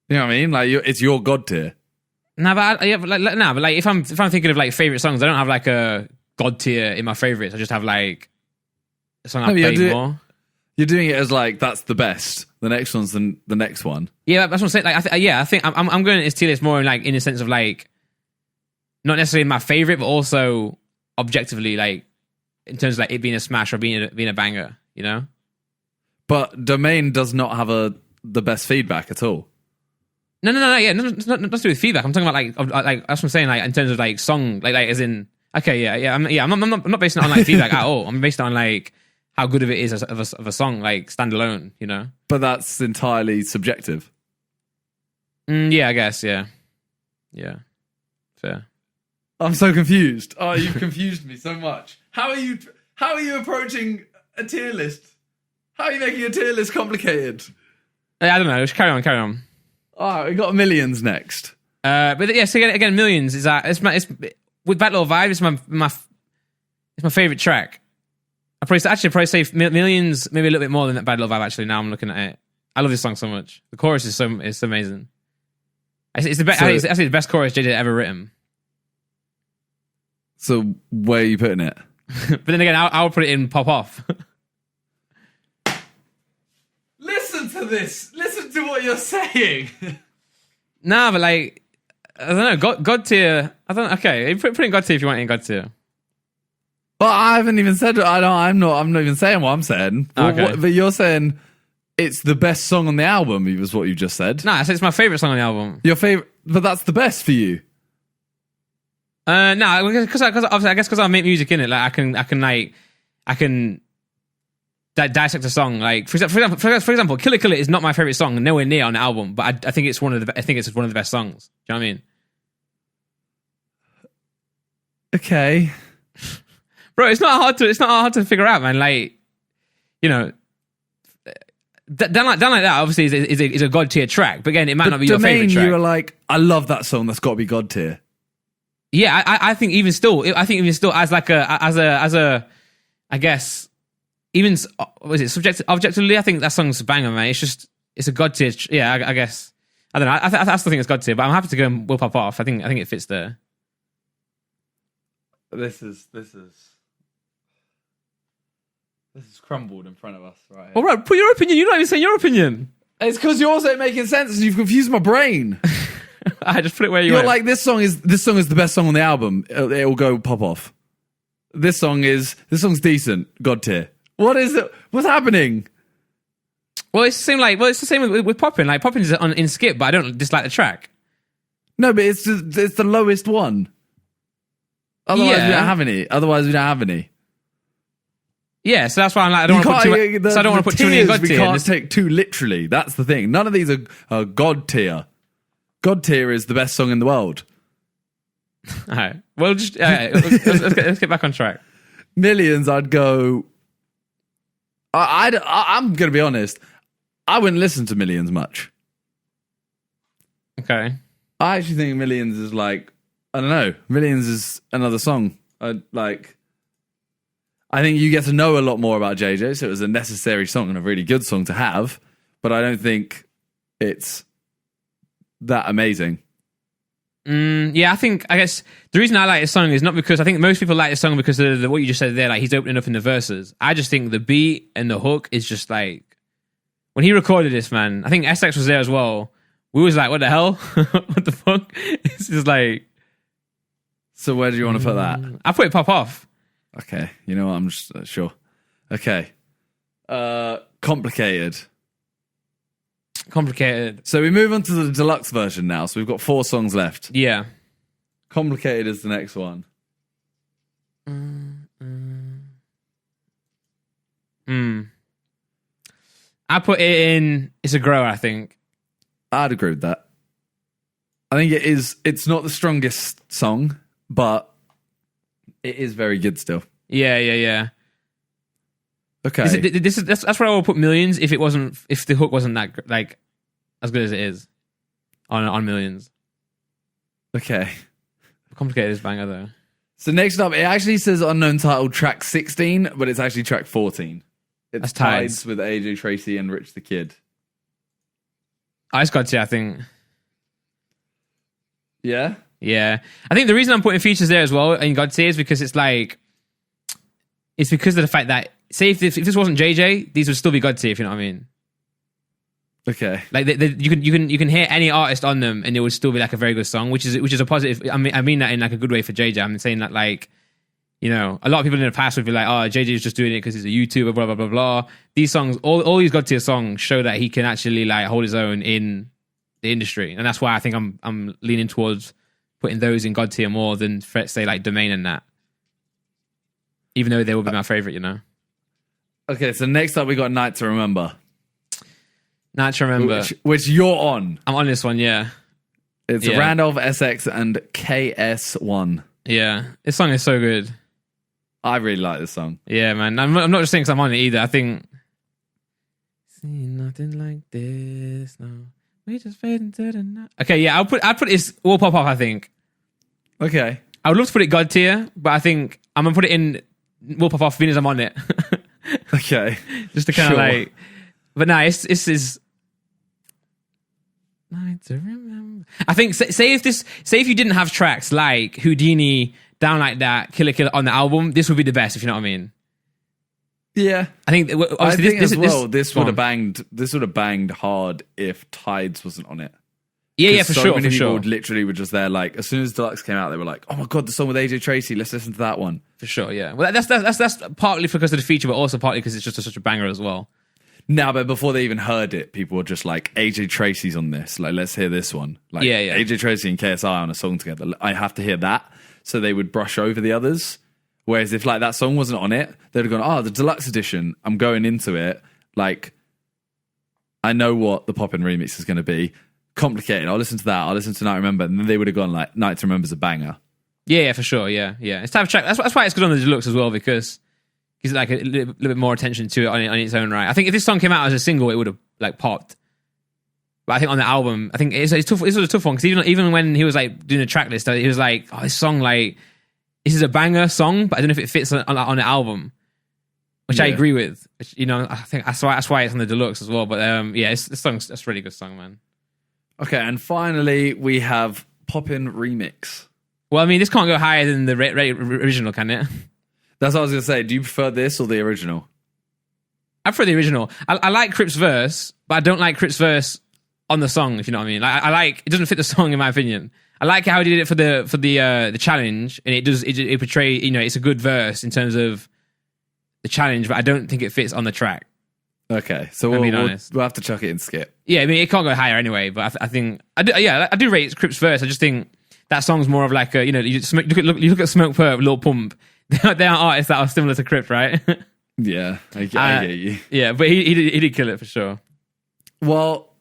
You know what I mean? Like, it's your God tier. No, but if I'm thinking of like favorite songs, I don't have like a God tier in my favorites. I just have like a song I play more. You're doing it as like that's the best. The next one's the next one. Yeah, that's what I'm saying. Like, I think I'm going to tier list more like in the sense of like not necessarily my favorite, but also objectively like in terms of like it being a smash or being a banger. You know. But Domain does not have the best feedback at all. No. Yeah, it's not to do with feedback. I'm talking about like that's what I'm saying. Like in terms of like song, like as in okay, yeah. I'm not basing it on like feedback at all. I'm based on like how good of it is of a song, like standalone. You know. But that's entirely subjective. Yeah, I guess. Yeah. Fair. I'm so confused. Oh, you've confused me so much. How are you approaching a tier list? How are you making a tier list complicated? I don't know. Just carry on. Oh, we got Millions next. But yeah, so again, Millions is it's with Battle of Vibe. It's my favorite track. I probably say Millions maybe a little bit more than that Battle of Vibe. Actually, now I'm looking at it. I love this song so much. The chorus is amazing. It's the best. I think it's the best chorus JJ ever written. So where are you putting it? But then again, I'll put it in Pop Off. Listen to this. Listen to what you're saying. Nah, but like I don't know. God tier. I don't. Okay, put in God tier if you want in God tier. Well, I haven't even said. I'm not even saying what I'm saying. Okay. But you're saying it's the best song on the album. Was what you just said. Nah, I said it's my favorite song on the album. Your favorite, but that's the best for you. No, because obviously I guess because I make music in it, like I can dissect a song. Like for example, Killer Killer is not my favorite song, nowhere near on the album, but I think it's one of the best songs. Do you know what I mean? Okay, bro, it's not hard to figure out, man. Like, you know, down like that obviously is a God tier track, but again, it might not be your favorite track. You were like, I love that song. That's got to be God tier. Yeah, I think even still as like a I guess even was it objectively, I think that song's a banger, man. It's a God tier. Yeah, I guess I don't know. I still think it's God tier, but I'm happy to go and Will Pop Off. I think it fits there. This is crumbled in front of us, right? All right, put your opinion. You're not even saying your opinion. It's because yours ain't making sense, and you've confused my brain. I just put it where you You're went. like, this song is the best song on the album. It'll go Pop Off. This song's decent. God tier. What is it? What's happening? Well, it's the same with Poppin. Like Poppin is in Skip, but I don't dislike the track. No, but it's the lowest one. Otherwise, we don't have any. Yeah, so that's why I'm like, I don't want to put too many in God tier. We can't take too literally. That's the thing. None of these are God tier. God tier is the best song in the world. All right. Well, just let's get back on track. Millions, I'd go. I'm going to be honest. I wouldn't listen to Millions much. Okay. I actually think Millions is like, I don't know. Millions is another song. I think you get to know a lot more about JJ, so it was a necessary song and a really good song to have. But I don't think it's that amazing. Yeah, I guess the reason I like this song is not because I think most people like this song because of what you just said there, like he's opening up in the verses. I just think the beat and the hook is just like when he recorded this, man. I think SX was there as well. We was like, what the hell? What the fuck? It's just like. So where do you want to put that? I put it Pop Off. Okay, you know what? I'm just sure. Okay, Complicated. So we move on to the deluxe version now. So we've got 4 songs left. Yeah. Complicated is the next one. I put it in. It's a grower, I think. I'd agree with that. I think it is. It's not the strongest song, but it is very good still. Yeah. Okay. That's where I would put Millions if the hook wasn't that like as good as it is on Millions. Okay. Complicated this banger though. So next up, it actually says unknown title track 16, but it's actually track 14. It's That's Tides Tides with AJ Tracey and Rich the Kid. Ice God I think. Yeah? Yeah. I think the reason I'm putting features there as well in God Tier is because it's because of the fact that, say if this wasn't JJ, these would still be God Tier, if you know what I mean. Okay. Like you can hear any artist on them and it would still be like a very good song, which is a positive. I mean that in like a good way for JJ. I'm saying that like, you know, a lot of people in the past would be like, oh, JJ is just doing it because he's a YouTuber, blah blah blah blah. These songs, all these God Tier songs show that he can actually like hold his own in the industry, and that's why I think I'm leaning towards putting those in God Tier more than say like Domain and that. Even though they will be my favorite, you know. Okay, so next up we got Night to Remember. Night to Remember. Which you're on. I'm on this one, yeah. It's Randolph SX and KS1. Yeah, this song is so good. I really like this song. Yeah, man. I'm not just saying because I'm on it either. I think... See nothing like this, no. We just fade into the night. Okay, yeah, I'll put this Will Pop Off, I think. Okay. I would love to put it God Tier, but I think I'm going to put it in Will Pop Off being as I'm on it. Okay. Just to kind of like... But no, it's is... Night to Remember. I think, say if you didn't have tracks like Houdini, Down Like That, Killer Killer on the album, this would be the best, if you know what I mean. Yeah. I think this would have banged hard if Tides wasn't on it. Yeah, for so sure. Many for people sure. literally were just there, like, as soon as Deluxe came out, they were like, oh my God, the song with AJ Tracey, let's listen to that one. For sure, yeah. Well, that's partly because of the feature, but also partly because it's just such a banger as well. No, but before they even heard it, people were just like, AJ Tracey's on this. Like, let's hear this one. Like, yeah. AJ Tracey and KSI on a song together. I have to hear that. So they would brush over the others. Whereas if like that song wasn't on it, they'd have gone, oh, the deluxe edition, I'm going into it. Like, I know what the Poppin remix is going to be. Complicated. I'll listen to that. I'll listen to Night Remember. And then they would have gone like, Night to Remember's a banger. Yeah, for sure. Yeah. It's type of track. That's why it's good on the deluxe as well, because gives like a little bit more attention to it on its own right. I think if this song came out as a single, it would have like popped. But I think on the album, I think it's tough. This was a tough one because even when he was like doing a track list, he was like, "Oh, this song like this is a banger song, but I don't know if it fits on the album." Which I agree with. Which, you know, I think that's why it's on the deluxe as well. But this song's that's a really good song, man. Okay, and finally we have Poppin remix. Well, I mean, this can't go higher than the original, can it? That's what I was going to say. Do you prefer this or the original? I prefer the original. I like Crip's verse, but I don't like Crip's verse on the song, if you know what I mean. Like, I like it doesn't fit the song in my opinion. I like how he did it for the challenge, and it portrays, you know, it's a good verse in terms of the challenge, but I don't think it fits on the track. Okay, so we'll have to chuck it in skip. Yeah, I mean, it can't go higher anyway, but I think I do rate Crip's verse. I just think that song's more of like a, you know, you look at Smoke Perp, Lil Pump. They are artists that are similar to Crip, right? Yeah, I get you. Yeah, but he did kill it for sure. Well,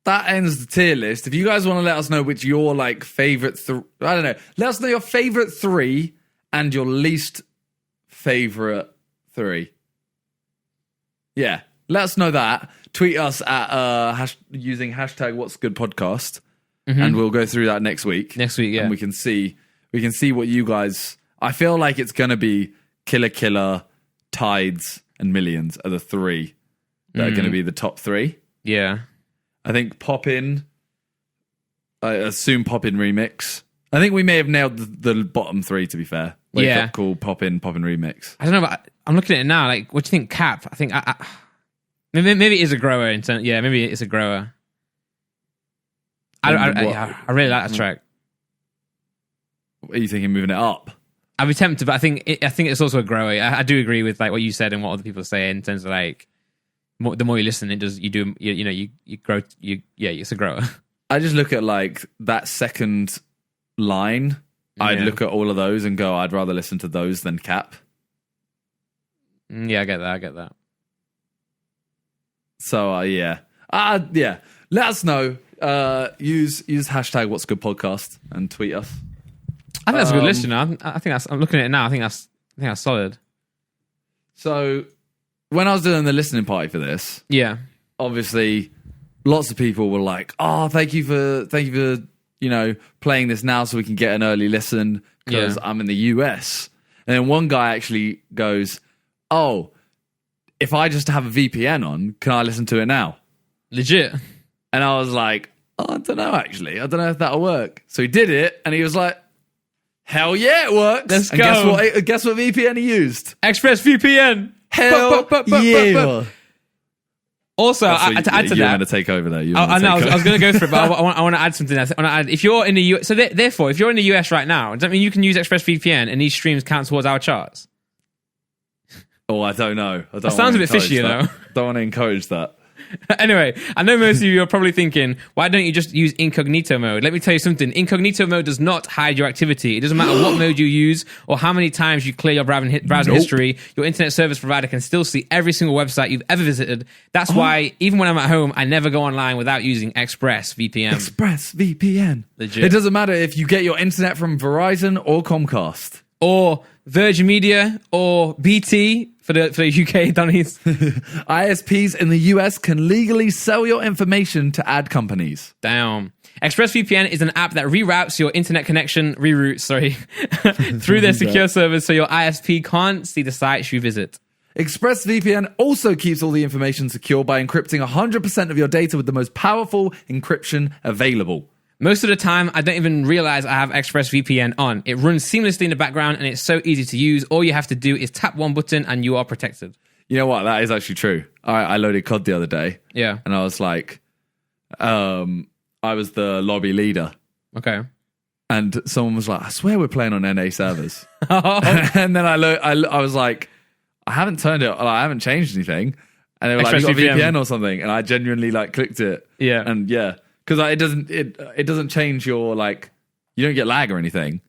that ends the tier list. If you guys want to let us know which your like favorite, I don't know, let us know your favorite 3 and your least favorite 3. Yeah, let us know that. Tweet us at using hashtag What's Good Podcast, and we'll go through that next week. Yeah, and we can see what you guys. I feel like it's gonna be Killer Killer, Tides, and Millions are the 3 that are gonna be the top 3. Yeah. I think Poppin. I assume Poppin remix. I think we may have nailed the bottom 3. To be fair, Wake Up Call, Poppin remix. I don't know, but I'm looking at it now. Like, what do you think, Cap? I think maybe it is a grower in terms. Yeah, maybe it's a grower. I really like that track. Are you thinking moving it up? I'd be tempted, but I think it's also a grower. I do agree with like what you said and what other people say in terms of like the more you listen, you grow. It's a grower. I just look at like that second line. I'd look at all of those and go, I'd rather listen to those than Cap. Yeah, I get that. So yeah. Let us know. Use hashtag What's Good Podcast and tweet us. I think that's a good list, you know. I think I'm looking at it now. I think that's solid. So when I was doing the listening party for this, Yeah. obviously lots of people were like, "Oh, thank you for playing this now so we can get an early listen because I'm in the US." And then one guy actually goes, "Oh, if I just have a VPN on, can I listen to it now?" Legit. And I was like, "Oh, I don't know actually. I don't know if that'll work." So he did it, and he was like, "Hell yeah, it works." Let's and go. Guess what VPN he used? ExpressVPN. Hell yeah. Also, to add to you're that, going to take over there. I know. I was going to go for it, but I want to add something. I want to add, if you're in the US, so therefore, if you're in the US right now, does that mean you can use ExpressVPN and these streams count towards our charts? Oh, I don't know. That sounds a bit fishy, you know. Don't want to encourage that. Anyway, I know most of you are probably thinking, why don't you just use incognito mode? Let me tell you something. Incognito mode does not hide your activity. It doesn't matter what mode you use or how many times you clear your browser history. Your internet service provider can still see every single website you've ever visited. That's why, even when I'm at home, I never go online without using ExpressVPN. ExpressVPN. Legit. It doesn't matter if you get your internet from Verizon or Comcast. Or Virgin Media or BT for the UK Donnies. ISPs in the US can legally sell your information to ad companies. Damn. ExpressVPN is an app that reroutes your internet connection, through their secure servers so your ISP can't see the sites you visit. ExpressVPN also keeps all the information secure by encrypting 100% of your data with the most powerful encryption available. Most of the time, I don't even realize I have ExpressVPN on. It runs seamlessly in the background and it's so easy to use. All you have to do is tap one button and you are protected. You know what? That is actually true. I loaded COD the other day. Yeah. And I was like, I was the lobby leader. Okay. And someone was like, "I swear we're playing on NA servers." And then I was like, I haven't turned it, I haven't changed anything. And they were like, "You got VPN or something?" And I genuinely clicked it. Yeah. And yeah. Because it doesn't change your you don't get lag or anything.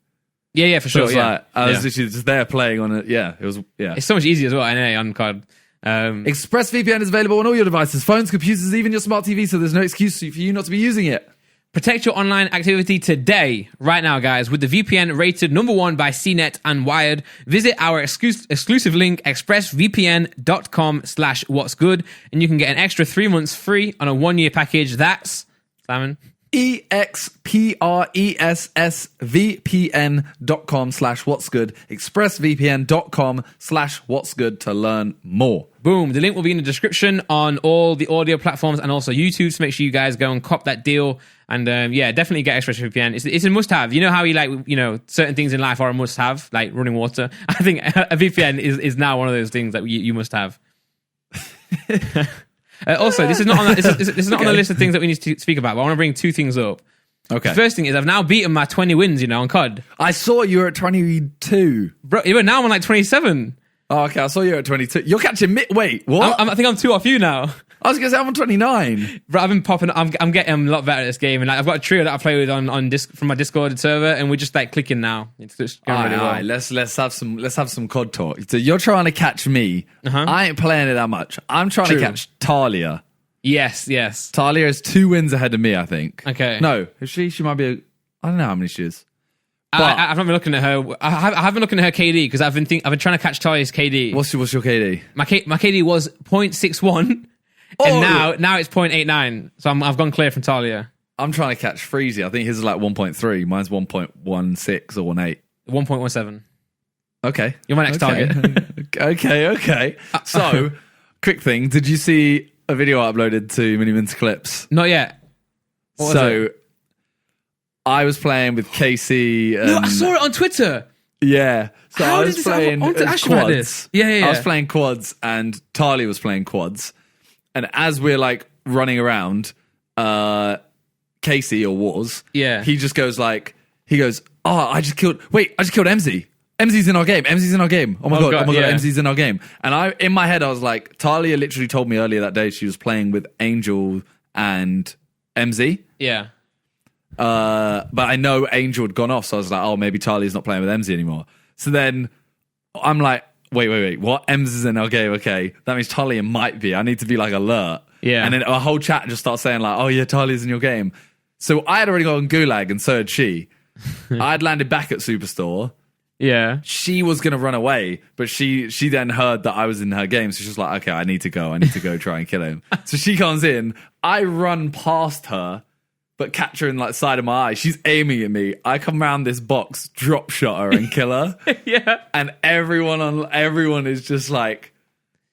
Yeah, for sure. So I was literally just there playing on it. Yeah, it was. Yeah, it's so much easier as well. NA on COD. ExpressVPN is available on all your devices, phones, computers, even your smart TV. So there's no excuse for you not to be using it. Protect your online activity today, right now, guys, with the VPN rated #1 by CNET and Wired. Visit our exclusive link, expressvpn.com/what'sgood, and you can get an extra 3 months free on a 1-year package. That's Simon. expressvpn.com/what'sgood. expressvpn.com/what'sgood to learn more. Boom. The link will be in the description on all the audio platforms and also YouTube. So make sure you guys go and cop that deal. And definitely get ExpressVPN. It's a must-have. You know how certain things in life are a must-have, like running water. I think a VPN is now one of those things that you must have. Also, this is not on the list of things that we need to speak about, but I want to bring two things up. Okay. The first thing is I've now beaten my 20 wins, on COD. I saw you were at 22. Bro, even now I'm 27. Oh, okay. I saw you at 22. You're catching me. Wait, what? I think I'm 2 off you now. I was going to say I'm on 29. Bro, I've been popping. I'm getting a lot better at this game, and I've got a trio that I play with from my Discord server, and we're just clicking now. It's just going really well. All right. Let's have some COD talk. So you're trying to catch me. I ain't playing it that much. I'm trying to catch Talia. Yes. Talia is 2 wins ahead of me, I think. Okay. No, is she? She might be. I don't know how many she is. I've not been looking at her. I have been looking at her KD because I've been trying to catch Talia's KD. What's your KD? My KD was 0.61. And now it's 0.89. So I've gone clear from Talia. I'm trying to catch Freezy. I think his is 1.3. Mine's 1.16 or 1.8. 1.17. Okay. You're my next target. Okay. So, quick thing. Did you see a video I uploaded to Minimin's Clips? Not yet. What was it? I was playing with KSI. No, I saw it on Twitter. Yeah. So I was playing quads. Yeah. I was playing quads and Talia was playing quads. And as we're running around, Casey or Wars, he just goes oh, I just killed MZ. MZ's in our game. Oh my god, MZ's in our game. And in my head, I was like, Talia literally told me earlier that day she was playing with Angel and MZ. Yeah. But I know Angel had gone off, so I was like, oh, maybe Talia's not playing with MZ anymore. So then I'm like, wait, what? MZ's in our game, okay. That means Talia might be. I need to be alert. Yeah. And then a whole chat just starts saying oh yeah, Talia's in your game. So I had already gone Gulag and so had she. I had landed back at Superstore Yeah. She was going to run away, but she then heard that I was in her game. So she's like, okay, I need to go try and kill him. So she comes in. I run past her, but catch her in like side of my eye. She's aiming at me. I come around this box, drop shot her and kill her. Yeah. And everyone is just like,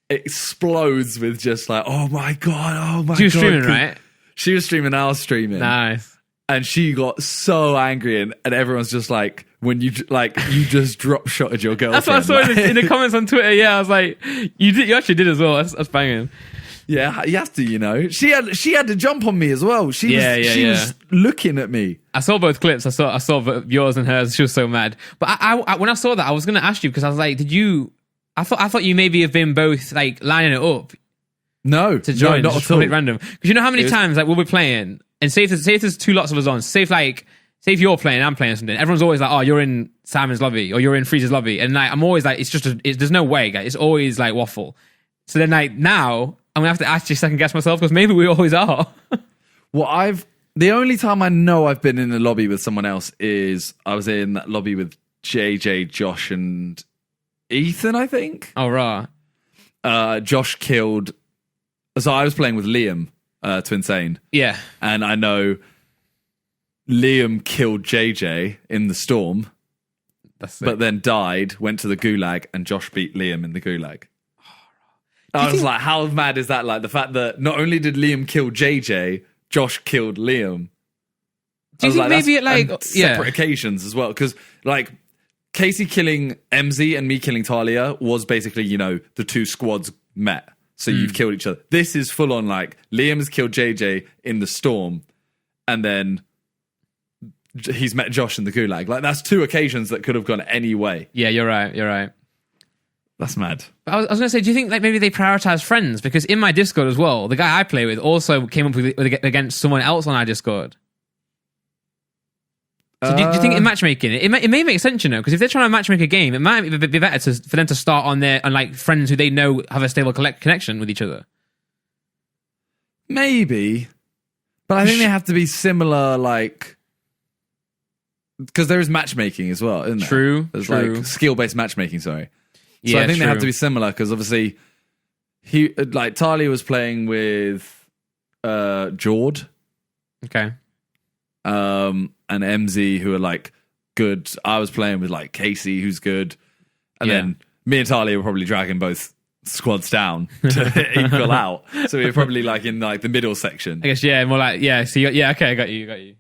explodes with just like, oh my God. She was streaming, right? She was streaming, I was streaming. Nice. And she got so angry, and everyone's just like, when you just drop shotted your girlfriend. That's what I saw in the comments on Twitter. Yeah, I was like, you actually did as well. That's banging. Yeah, you have to, you know. She had to jump on me as well. She was looking at me. I saw both clips. I saw yours and hers. She was so mad. But I when I saw that, I was going to ask you because I was like, I thought you maybe have been both like lining it up. No, to join, not at all. Random. Because you know how many times like we'll be playing, and say if there's two lots of us on. Say if you're playing, I'm playing something. Everyone's always like, oh, you're in Simon's lobby or you're in Freeze's lobby, and like I'm always like, there's no way, guys. It's always like waffle. So then like now I'm gonna have to actually second guess myself because maybe we always are. Well, the only time I know I've been in a lobby with someone else is I was in that lobby with JJ, Josh, and Ethan, I think. Oh, right. Josh killed. So I was playing with Liam to Insane. Yeah. And I know Liam killed JJ in the storm, but then died, went to the gulag, and Josh beat Liam in the gulag. I was like, how mad is that? Like the fact that not only did Liam kill JJ, Josh killed Liam. Do you think maybe separate occasions as well? Because like Casey killing MZ and me killing Talia was basically, you know, the two squads met. So you've killed each other. This is full on like Liam has killed JJ in the storm, and then he's met Josh in the gulag. Like that's two occasions that could have gone any way. Yeah, you're right. That's mad. But I was going to say, do you think like maybe they prioritize friends? Because in my Discord as well, the guy I play with also came up with against someone else on our Discord. So do you think in matchmaking, it may make sense, you know, because if they're trying to matchmake a game, it might be better for them to start on like friends who they know have a stable connection with each other. Maybe, but I think they have to be similar, like because there is matchmaking as well, isn't there? There's like skill-based matchmaking. Sorry, so I think they have to be similar because obviously Talia was playing with Jord. Okay. And MZ who are like good. I was playing with like Casey who's good, and then me and Talia were probably dragging both squads down to equal out. So we were probably like in like the middle section. I guess more like So okay, I got you.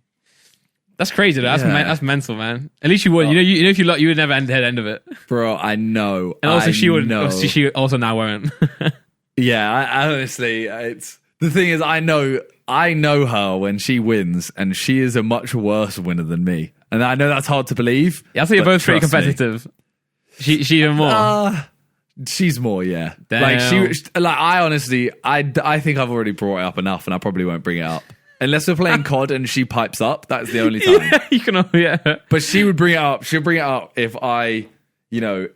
That's crazy though. That's mental, man. At least you would. You know if you would never end of it, bro. I know. And also she would. She also now won't. Yeah, I honestly, it's the thing is I know her when she wins, and she is a much worse winner than me. And I know that's hard to believe. Yeah, I think you're both pretty competitive. She even more. She's more, yeah. Damn. I honestly, I think I've already brought it up enough, and I probably won't bring it up unless we're playing COD and she pipes up. That's the only time. Yeah, you can. Yeah, but she would bring it up. She'll bring it up if I, you know.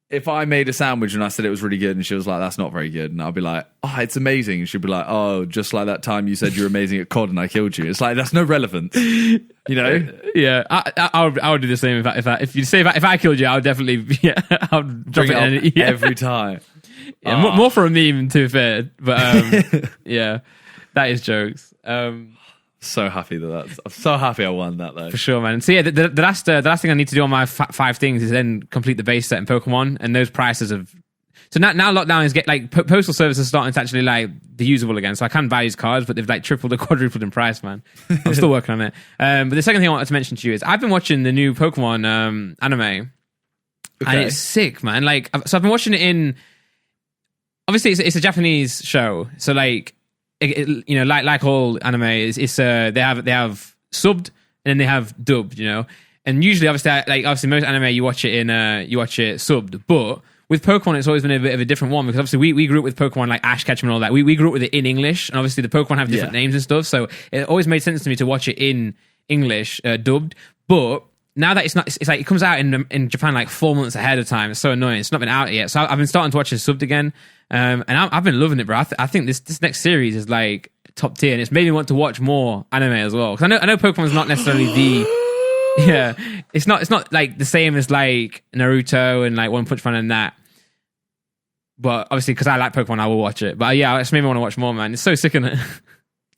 If I made a sandwich and I said it was really good and she was like, that's not very good. And I'll be like, oh, it's amazing. And she'd be like, oh, just like that time you said you were amazing at COD and I killed you. It's like, that's no relevance. You know? Yeah. I would do the same if you say if I killed you, I would definitely, I would drop it every time. Yeah, more for a meme to be fair. But yeah, that is jokes. So happy I'm so happy I won that though. For sure, man. So yeah, the last thing I need to do on my 5 things is then complete the base set in Pokemon, and those prices have. So now lockdown is postal services starting to actually like be usable again. So I can buy these cards, but they've like tripled or quadrupled in price, man. I'm still working on it. But the second thing I wanted to mention to you is I've been watching the new Pokemon anime, and it's sick, man. Like, so I've been watching it in. Obviously, it's a Japanese show, so like. You know, like all anime, it's they have subbed and then they have dubbed. You know, and usually, obviously, most anime you watch it subbed. But with Pokemon, it's always been a bit of a different one because obviously we grew up with Pokemon like Ash Ketchum and all that. We grew up with it in English, and obviously the Pokemon have different names and stuff. So it always made sense to me to watch it in English dubbed. But now that it's like it comes out in Japan like 4 months ahead of time. It's so annoying. It's not been out yet. So I've been starting to watch it subbed again. And I've been loving it, bro. I think this next series is like top tier, and it's made me want to watch more anime as well. Because I know Pokemon's not necessarily the Yeah, it's not like the same as like Naruto and like One Punch Man and that. But obviously, because I like Pokemon, I will watch it. But yeah, it's made me want to watch more, man. It's so sick, isn't it?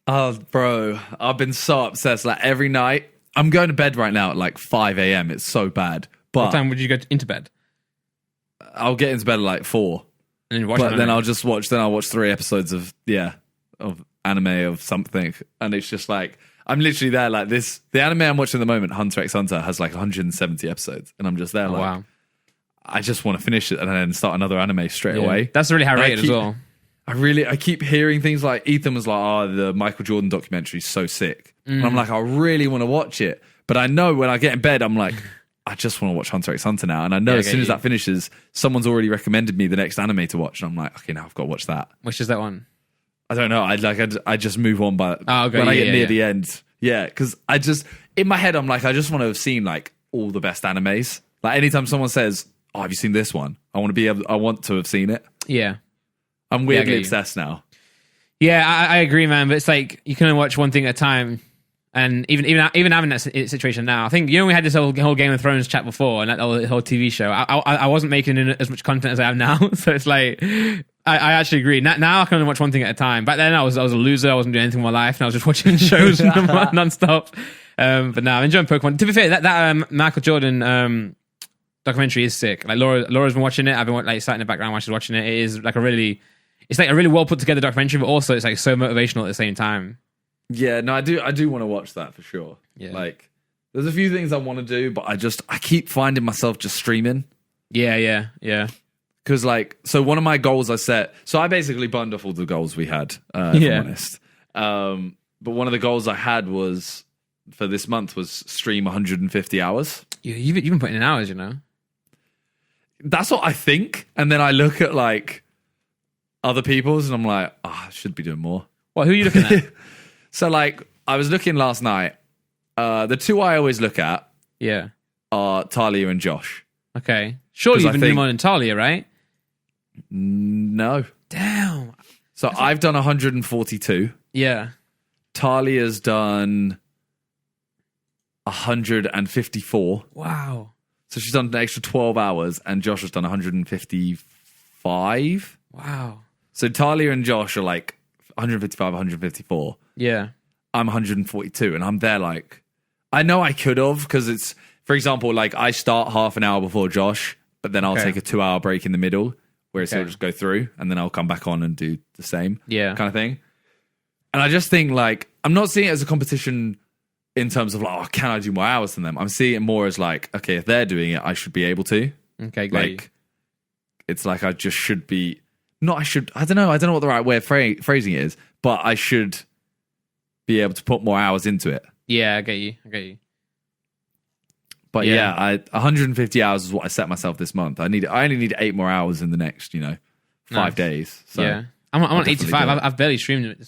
Oh, bro, I've been so obsessed. Like every night, I'm going to bed right now at like 5 a.m. It's so bad. But What time would you go into bed? I'll get into bed at like 4. And then watch But it, then right? I'll watch 3 episodes of anime of something, and it's just like I'm literally there like this. The anime I'm watching at the moment, Hunter x Hunter, has like 170 episodes, and I'm just there Oh, like wow. I just want to finish it and then start another anime straight away. That's really high And I rated as well. I keep hearing things like Ethan was like, "Oh, the Michael Jordan documentary is so sick," and I'm like, I really want to watch it, but I know when I get in bed, I'm like, I just want to watch Hunter x Hunter now, and I know as soon as that finishes, someone's already recommended me the next anime to watch, and I'm like, okay, now I've got to watch that. Which is that one? I don't know. I just move on by okay, when I get near yeah. the end. Yeah, because I just in my head I'm like I just want to have seen like all the best animes. Like anytime someone says, "Oh, have you seen this one?" I want to have seen it. Yeah. I'm weirdly you. obsessed now. Yeah, I agree, man. But it's like you can only watch one thing at a time, and even having that situation now, I think we had this whole Game of Thrones chat before, and that whole TV show. I wasn't making in as much content as I am now, so it's like I actually agree. Now I can only watch one thing at a time. Back then I was a loser. I wasn't doing anything with my life, and I was just watching shows nonstop. But now I'm enjoying Pokemon. To be fair, that Michael Jordan documentary is sick. Like Laura's been watching it. I've been like sat in the background while she's watching it. It is like a really well put together documentary, but also it's like so motivational at the same time. Yeah, no, I do want to watch that for sure. Yeah. Like, there's a few things I want to do, but I keep finding myself just streaming. Yeah. Because like, so one of my goals I set, so I basically burned off all the goals we had, if I'm honest. But one of the goals I had was for this month was stream 150 hours. You've been putting in hours, you know. That's what I think, and then I look at like other people's, and I'm like, I should be doing more. What? Who are you looking at? So like, I was looking last night. The two I always look at Yeah. are Talia and Josh. Okay. Surely 'Cause you've I been doing think- more than Talia, right? No. Damn. So I've done 142. Yeah. Talia's done 154. Wow. So she's done an extra 12 hours, and Josh has done 155. Wow. So Talia and Josh are like 155, 154. Yeah. I'm 142, and I'm there like, I know I could have, because it's, for example, like I start half an hour before Josh, but then I'll take a 2-hour break in the middle, where he'll just go through, and then I'll come back on and do the same kind of thing. And I just think like, I'm not seeing it as a competition in terms of like, oh, can I do more hours than them? I'm seeing it more as like, okay, if they're doing it, I should be able to. Okay, great. Like, it's like I just should be, I don't know what the right way of phrasing it is, but I should be able to put more hours into it. Yeah, I get you. But yeah, 150 hours is what I set myself this month. I only need 8 more hours in the next, 5 days. So yeah. I'm on 85. do it. I've barely streamed it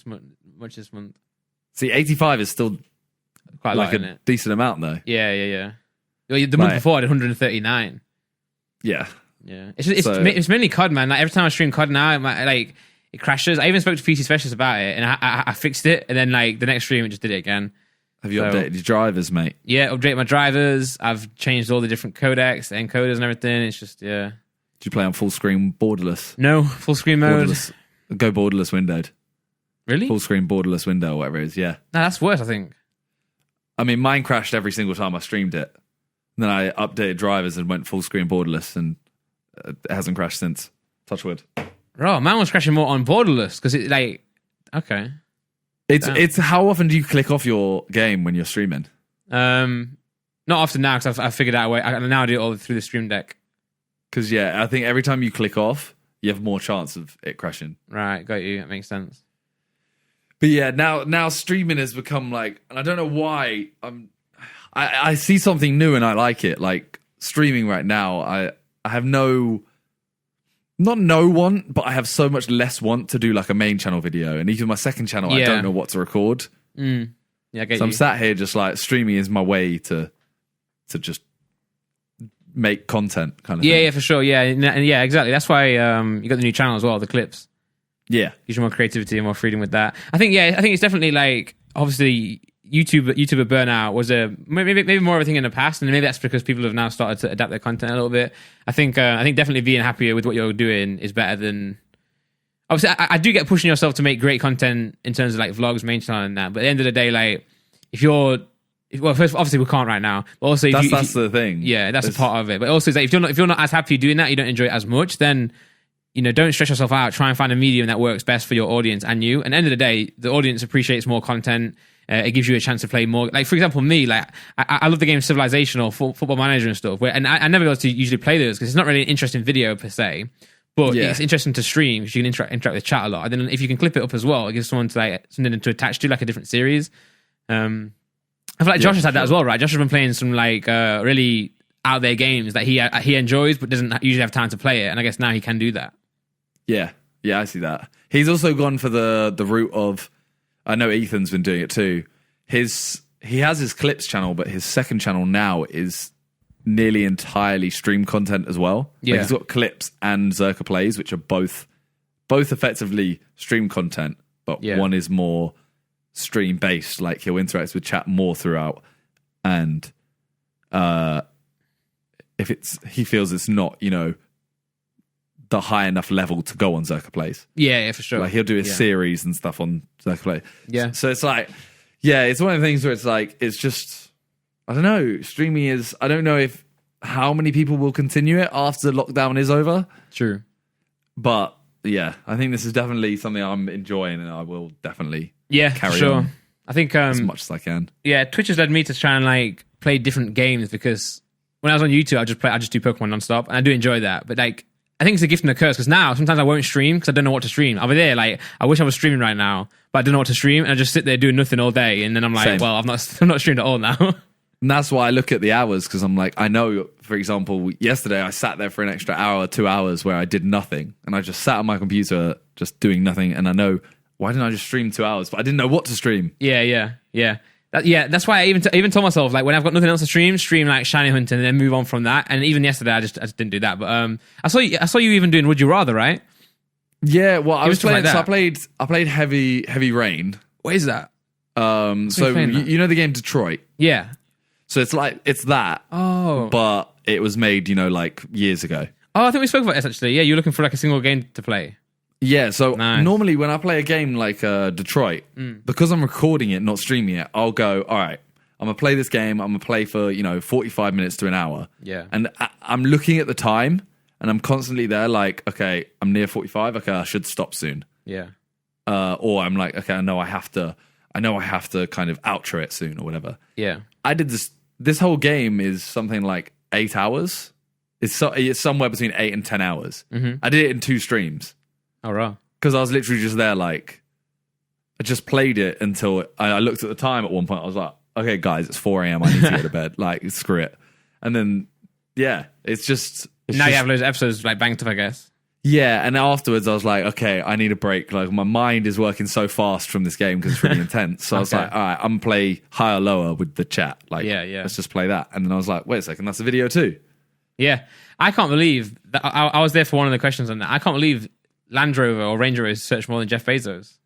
much this month. See, 85 is still Quite a like lot, isn't a it? decent amount though. Yeah. Well, the month before I did 139. Yeah. Yeah. It's mainly COD, man. Like every time I stream COD now, it crashes. I even spoke to PC Specialist about it, and I fixed it, and then like the next stream it just did it again. Have you updated your drivers, mate? Yeah, update my drivers. I've changed all the different codecs, encoders, and everything. It's just Do you play on full screen borderless? No, full screen mode. Go borderless windowed. Really? Full screen borderless window, or whatever it is. Yeah. No, that's worse, I think. I mean, mine crashed every single time I streamed it. And then I updated drivers and went full screen borderless, and it hasn't crashed since. Touch wood. Bro, mine was crashing more on borderless because it okay. It's how often do you click off your game when you're streaming? Not often now because I've figured out a way. I now do it all through the Stream Deck. Because I think every time you click off, you have more chance of it crashing. Right, got you. That makes sense. But yeah, now streaming has become like, and I don't know why. I see something new and I like it. Like streaming right now, I have not no want, but I have so much less want to do like a main channel video, and even my second channel, I don't know what to record. Yeah, I get So you. I'm sat here just like streaming is my way to just make content kind of thing. Yeah, for sure. Yeah, and yeah, exactly. That's why you got the new channel as well, the clips. Yeah. Gives you more creativity and more freedom with that. I think it's definitely like, obviously, YouTuber burnout was maybe more of a thing in the past, and maybe that's because people have now started to adapt their content a little bit. I think definitely being happier with what you're doing is better than. Obviously, I do get pushing yourself to make great content in terms of like vlogs, main channel, and that. But at the end of the day, like first, obviously we can't right now. But also, that's the thing. Yeah, that's a part of it. But also, it's like if you're not as happy doing that, you don't enjoy it as much, then don't stress yourself out. Try and find a medium that works best for your audience and you. And at the end of the day, the audience appreciates more content. It gives you a chance to play more. Like, for example, me, like, I love the game Civilization or Football Manager and stuff. And I never go to usually play those because it's not really an interesting video per se. But it's interesting to stream because you can interact with chat a lot. And then if you can clip it up as well, it gives someone something to attach to, like a different series. I feel like Josh has had that as well, right? Josh has been playing some like really out there games that he enjoys but doesn't usually have time to play it. And I guess now he can do that. Yeah, I see that. He's also gone for the route of. I know Ethan's been doing it too. He has his clips channel, but his second channel now is nearly entirely stream content as well. Yeah, like he's got clips and Zerka plays, which are both effectively stream content, but one is more stream based. Like he'll interact with chat more throughout, and if he feels it's not the high enough level to go on Zerka Plays. Yeah, for sure. Like he'll do a series and stuff on Zerka Play. Yeah. So it's like, it's one of the things where it's like, it's just, I don't know, streaming is, I don't know how many people will continue it after the lockdown is over. True. But yeah, I think this is definitely something I'm enjoying and I will definitely carry on. I think as much as I can. Yeah, Twitch has led me to try and like play different games because when I was on YouTube, I just do Pokemon nonstop and I do enjoy that. But like, I think it's a gift and a curse because now sometimes I won't stream because I don't know what to stream. I'll be there like I wish I was streaming right now, but I don't know what to stream, and I just sit there doing nothing all day, and then I'm like, well, I'm not streamed at all now. And that's why I look at the hours because I'm like, I know, for example, yesterday I sat there for an extra hour, 2 hours where I did nothing, and I just sat on my computer just doing nothing, and I know why didn't I just stream 2 hours? But I didn't know what to stream. Yeah. That's why I even told myself like when I've got nothing else to stream like Shiny Hunting and then move on from that. And even yesterday, I just didn't do that. But I saw you even doing Would You Rather, right? Yeah, well, I was playing. Like so I played Heavy Rain. What is that? So you know the game Detroit. Yeah. So it's that. Oh. But it was made like years ago. Oh, I think we spoke about this actually. Yeah, you're looking for like a single game to play. Yeah, so nice. Normally when I play a game like Detroit, because I'm recording it, not streaming it, I'll go, all right, I'm going to play this game, I'm going to play for, 45 minutes to an hour. Yeah. And I'm looking at the time, and I'm constantly there like, okay, I'm near 45, okay, I should stop soon. Yeah. Or I'm like, okay, I know I have to kind of outro it soon or whatever. Yeah. I did this whole game is something like 8 hours. It's somewhere between 8 and 10 hours. Mm-hmm. I did it in 2 streams. Oh, right. Because I was literally just there, like, I just played it until I looked at the time at one point. I was like, okay, guys, it's 4 a.m. I need to go to bed. Like, screw it. And then, it's just... You have those episodes, like, banked up, I guess. Yeah, and afterwards I was like, okay, I need a break. Like, my mind is working so fast from this game because it's really intense. So I was like, all right, I'm going to play higher, lower with the chat. Like, let's just play that. And then I was like, wait a second, that's a video too. Yeah. I can't believe... that I was there for one of the questions on that. I can't believe... Land Rover or Range Rover searched more than Jeff Bezos.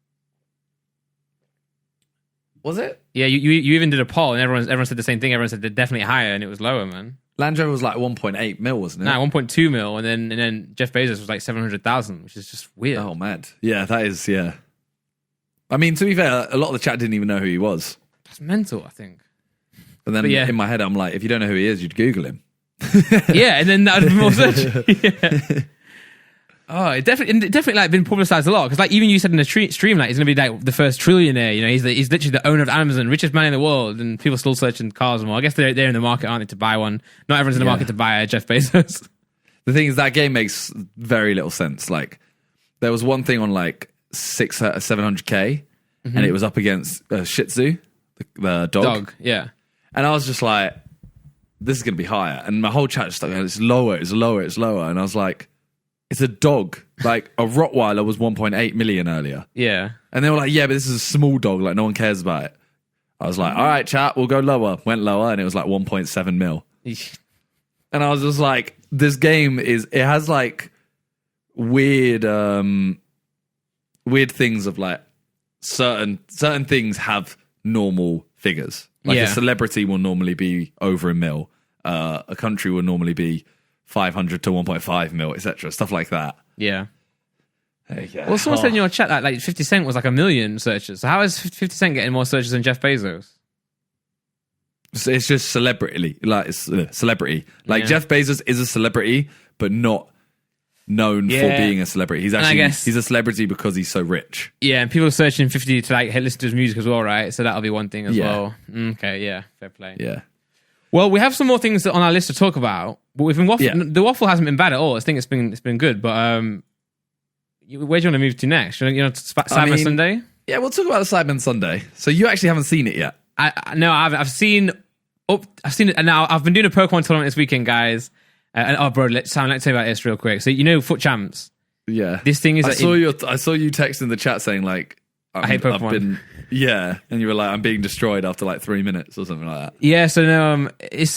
Was it? Yeah, you even did a poll and everyone said the same thing. Everyone said they're definitely higher and it was lower, man. Land Rover was like 1.8 mil, wasn't it? Nah, 1.2 mil, and then Jeff Bezos was like 700,000, which is just weird. Oh, mad. Yeah, that is, yeah. I mean, to be fair, a lot of the chat didn't even know who he was. That's mental, I think. And then in my head, I'm like, if you don't know who he is, you'd Google him. Yeah, and then that would be more search. Yeah. Oh, it definitely like been publicized a lot because like even you said in the stream like he's gonna be like the first trillionaire. He's literally the owner of Amazon, richest man in the world, and people still searching cars more. I guess they're in the market, aren't they, to buy one? Not everyone's in the market to buy a Jeff Bezos. The thing is that game makes very little sense. Like there was one thing on like 700k, and it was up against Shih Tzu, the dog. Yeah, and I was just like, this is gonna be higher, and my whole chat just like, it's lower, and I was like. It's a dog. Like, a Rottweiler was 1.8 million earlier. Yeah. And they were like, yeah, but this is a small dog. Like, no one cares about it. I was like, all right, chat, we'll go lower. Went lower, and it was like 1.7 mil. And I was just like, this game it has like weird things of like, certain things have normal figures. Like Yeah. a celebrity will normally be over a mil. A country will normally be 500 to 1.5 mil, etc. Stuff like that. Yeah. There you go. Well, someone said in your chat that like 50 Cent was like 1 million searches. So how is 50 Cent getting more searches than Jeff Bezos? So it's just celebrity. Like it's celebrity. Like Yeah. Jeff Bezos is a celebrity, but not known for being a celebrity. He's actually he's a celebrity because he's so rich. Yeah, and people are searching 50 to like listen to his music as well, right? So that'll be one thing as Yeah. well. Okay, yeah, fair play. Yeah. Well, we have some more things on our list to talk about, but we've been waffling. Yeah. The waffle hasn't been bad at all. I think it's been good. But where do you want to move to next? You know, Cyber Sunday. Yeah, we'll talk about the Cyberman Sunday. So you actually haven't seen it yet. No, I've seen it, and now I've been doing a Pokemon tournament this weekend, guys. Bro, let's tell you about this real quick. So you know, Foot Champs. Yeah, This thing is. I saw you text in the chat saying like, I hate Pokemon. And you were like, I'm being destroyed after like 3 minutes or something like that. Yeah, so no, it's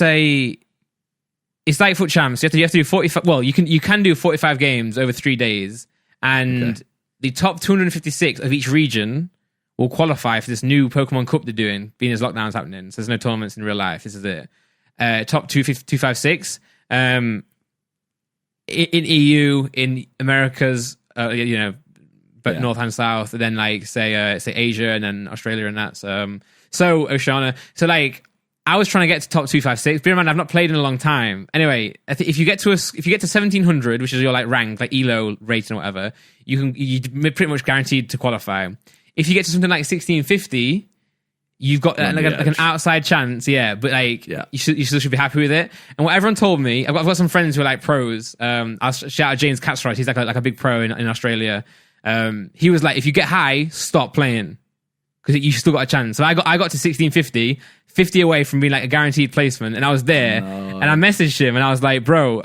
like Foot Champs. You have to do 45. Well, you can do 45 games over 3 days, and the top 256 of each region will qualify for this new Pokemon Cup they're doing. Being as lockdown's happening, so there's no tournaments in real life. This is it. Top 256. In EU, in Americas, but North and South, and then like say Asia, and then Australia, and that's so Oceania. So like I was trying to get to top 256. Bear in mind, I've not played in a long time. Anyway, I think if you get to 1700, which is your like rank, like ELO rating or whatever, you're pretty much guaranteed to qualify. If you get to something like 1650. You've got like an outside chance, but like you still should be happy with it. And what everyone told me, I've got some friends who are like pros. I'll shout out James Catsright. He's like a big pro in Australia. He was like, if you get high, stop playing because you still got a chance. So I got to 1650, 50 away from being like a guaranteed placement, and I was there. And I messaged him and I was like, bro,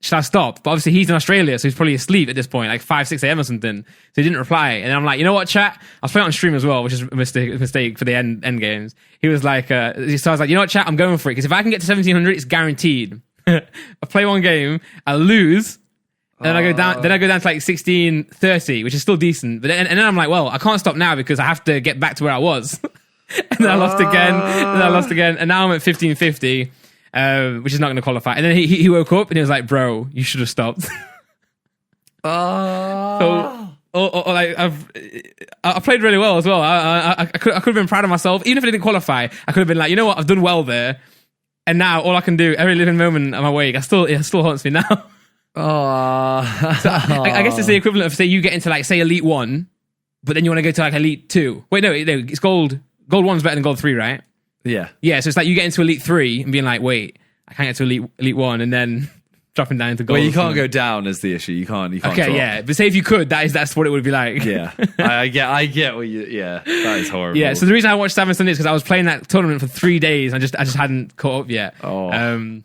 should I stop? But obviously he's in Australia, so he's probably asleep at this point, like 5, 6 a.m. or something. So he didn't reply. And I'm like, you know what, chat? I was playing on stream as well, which is a mistake for the end games. He was like, so I was like, you know what, chat? I'm going for it. Because if I can get to 1700, it's guaranteed. I play one game, I lose, and then I go down. Then I go down to like 1630, which is still decent. But then I'm like, well, I can't stop now because I have to get back to where I was. And then I lost again. And now I'm at 1550. Which is not going to qualify. And then he woke up and he was like, bro, you should have stopped. I played really well as well. I could have been proud of myself. Even if I didn't qualify, I could have been like, you know what, I've done well there. And now all I can do, every living moment I'm awake, it still haunts me now. So I guess it's the equivalent of, say, you get into like, say, Elite 1, but then you want to go to like Elite 2. Wait, no, it's Gold. Gold 1's better than Gold 3, right? Yeah. Yeah, so it's like you get into Elite 3 and being like, wait, I can't get to Elite 1, and then dropping down into Gold. Well, you can't go down is the issue. You can't okay, drop. Yeah. But say if you could, that's what it would be like. Yeah. I get what you... Yeah, that is horrible. Yeah, so the reason I watched Cyber Sunday is because I was playing that tournament for 3 days. I just hadn't caught up yet. But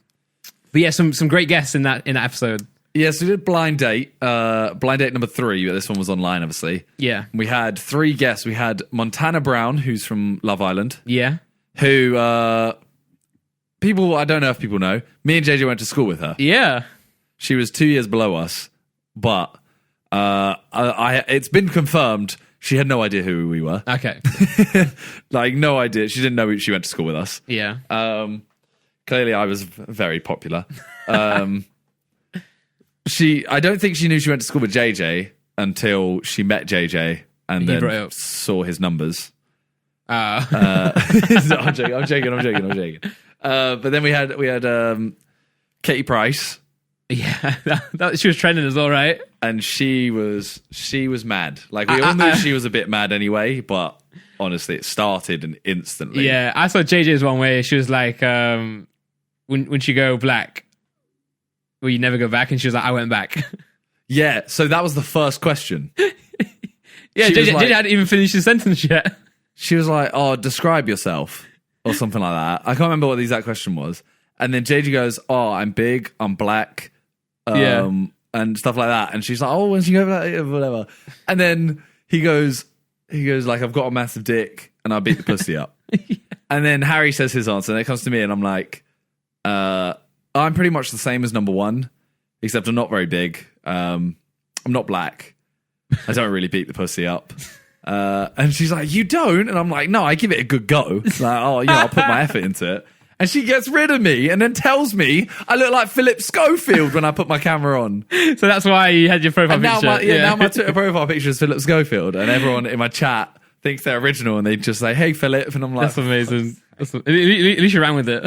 yeah, some great guests in that episode. Yeah, so we did blind date number 3, but this one was online, obviously. Yeah. We had 3 guests. We had Montana Brown, who's from Love Island. Yeah. Who, people, I don't know if people know, me and JJ went to school with her. Yeah. She was 2 years below us, but it's been confirmed she had no idea who we were. Okay. Like, no idea. She didn't know she went to school with us. Yeah. Clearly, I was very popular. I don't think she knew she went to school with JJ until she met JJ and then saw his numbers. No, I'm joking. But then we had Katie Price. Yeah, she was trending as well, right? And she was mad. Like, we all knew she was a bit mad anyway, but honestly, it started and instantly. Yeah, I saw JJ's one way. She was like, when she go black, will you never go back? And she was like, I went back. Yeah, so that was the first question. Yeah, JJ hadn't even finished his sentence yet. She was like, oh, describe yourself, or something like that. I can't remember what the exact question was. And then JJ goes, oh, I'm big, I'm black, and stuff like that. And she's like, oh, when she go black, whatever. And then he goes like, I've got a massive dick, and I beat the pussy up. Yeah. And then Harry says his answer, and it comes to me, and I'm like, I'm pretty much the same as number 1, except I'm not very big. I'm not black. I don't really beat the pussy up. And she's like, you don't? And I'm like, no, I give it a good go. Like, oh, I'll put my effort into it. And she gets rid of me and then tells me I look like Philip Schofield when I put my camera on. So that's why you had your profile picture. Now my Twitter profile picture is Philip Schofield, and everyone in my chat thinks they're original, and they just say, "Hey, Philip," and I'm like, "That's amazing." At least you ran with it.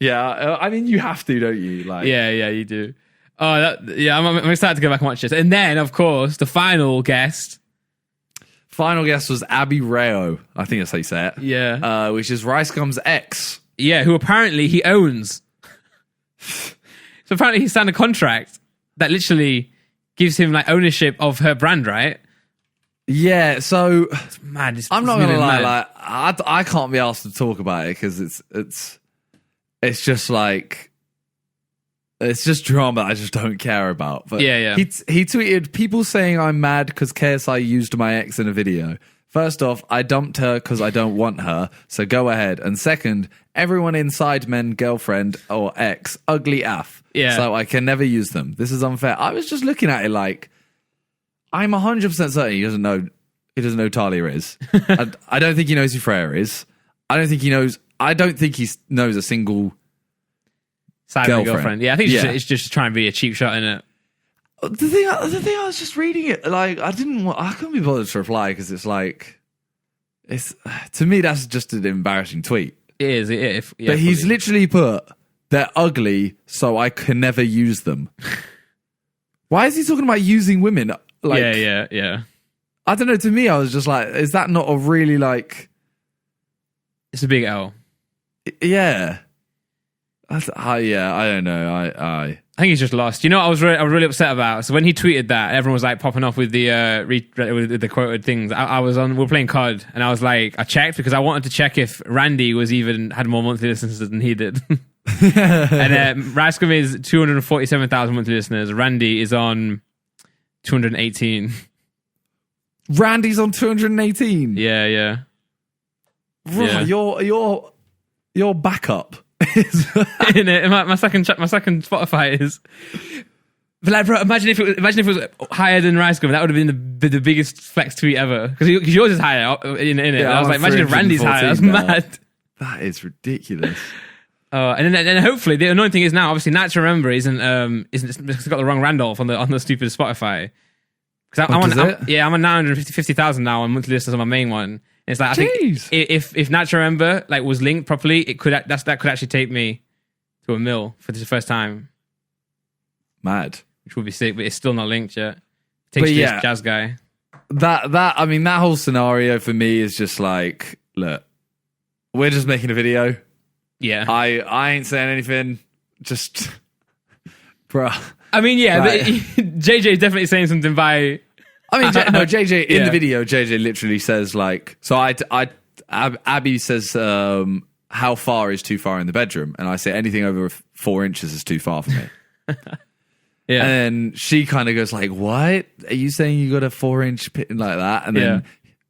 Yeah, I mean, you have to, don't you? Like, yeah, you do. Oh, I'm excited to go back and watch this. And then, of course, the final guest. Final guest was Abby Rayo. I think that's how you say it. Yeah, which is Ricegum's ex. Yeah, who apparently he owns. So apparently he signed a contract that literally gives him like ownership of her brand, right? Yeah, so it's mad. I'm not gonna lie, like I can't be asked to talk about it because it's just like it's just drama I just don't care about. But yeah. He tweeted people saying I'm mad because KSI used my ex in a video. First off, I dumped her because I don't want her, so go ahead. And second, everyone inside men, girlfriend or ex, ugly af. Yeah. So I can never use them. This is unfair. I was just looking at it like, I'm 100% certain he doesn't know who Talia is. I don't think he knows who Freya is. I don't think he knows a single girlfriend. Yeah, I think it's just trying to be a cheap shot, innit? The thing I was just reading it, like I couldn't be bothered to reply because it's like, to me that's just an embarrassing tweet. It is. But he's literally put, they're ugly, so I can never use them. Why is he talking about using women? Like, yeah. I don't know. To me, I was just like, is that not a really like? It's a big L. Yeah. I don't know. I think he's just lost. You know what I was really upset about? So when he tweeted that, everyone was like popping off with the quoted things. We were playing COD, and I was like, I checked because I wanted to check if Randy had more monthly listeners than he did. And Rascom is 247,000 monthly listeners. Randy is on 218. Randy's on 218. Yeah. Right, yeah. Your backup. In it, my second Spotify is. But like, bro, imagine if it was higher than Ricegum. That would have been the biggest flex tweet ever. Because yours is higher in it. Yeah, I was like, imagine if Randy's higher. That's mad. That is ridiculous. And then hopefully the annoying thing is now, obviously, Nat to Remember isn't got the wrong Randolph on the stupid Spotify. Because I'm on 950,000 now on monthly listeners on my main one. It's like, I think if Natural Remember like was linked properly, that could actually take me to 1 mil for the first time. Mad, which would be sick, but it's still not linked yet. Takes this jazz guy. That whole scenario for me is just like, look, we're just making a video. Yeah, I ain't saying anything. Just, bruh. I mean, yeah, right. But JJ is definitely saying something by. I mean, JJ in the video, JJ literally says like, so Abby says, how far is too far in the bedroom? And I say anything over 4 inches is too far for me. Yeah. And she kind of goes like, what? Are you saying you got a 4-inch pit like that? And then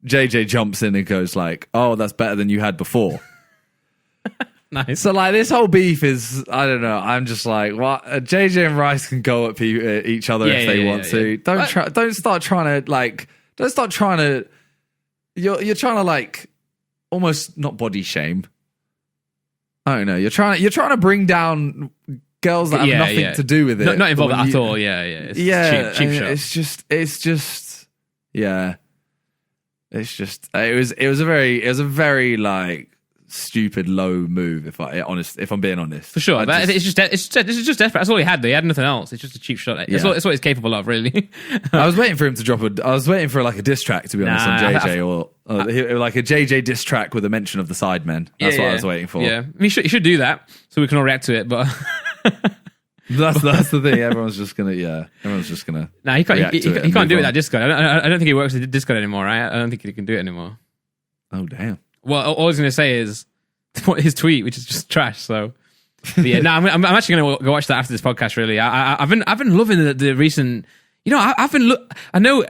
JJ jumps in and goes like, oh, that's better than you had before. Nice. So like this whole beef is, I don't know. I'm just like, what? JJ and Rice can go at each other if they want to. Don't start trying to. You're trying to like almost not body shame. I don't know. You're trying to bring down girls that have nothing to do with it. Not involved at all. Yeah. It's cheap shot. It's just. Yeah. It's just. It was a very like. Stupid low move if I'm being honest, for sure. But it's just desperate. That's all he had though. He had nothing else. It's just a cheap shot. It's what he's capable of, really. I was waiting for him to drop I was waiting for like a diss track, to be honest, on JJ or like a JJ diss track with a mention of the Sidemen. That's what I was waiting for. Yeah, he should do that so we can all react to it. But that's the thing. Everyone's just gonna. Nah, he can't do it with that Discord. I don't think he works with Discord anymore. Right? I don't think he can do it anymore. Oh damn. Well, all I was going to say is his tweet, which is just trash. So, yeah, no, I'm actually going to go watch that after this podcast. Really, I've been loving the recent. You know, I've been loving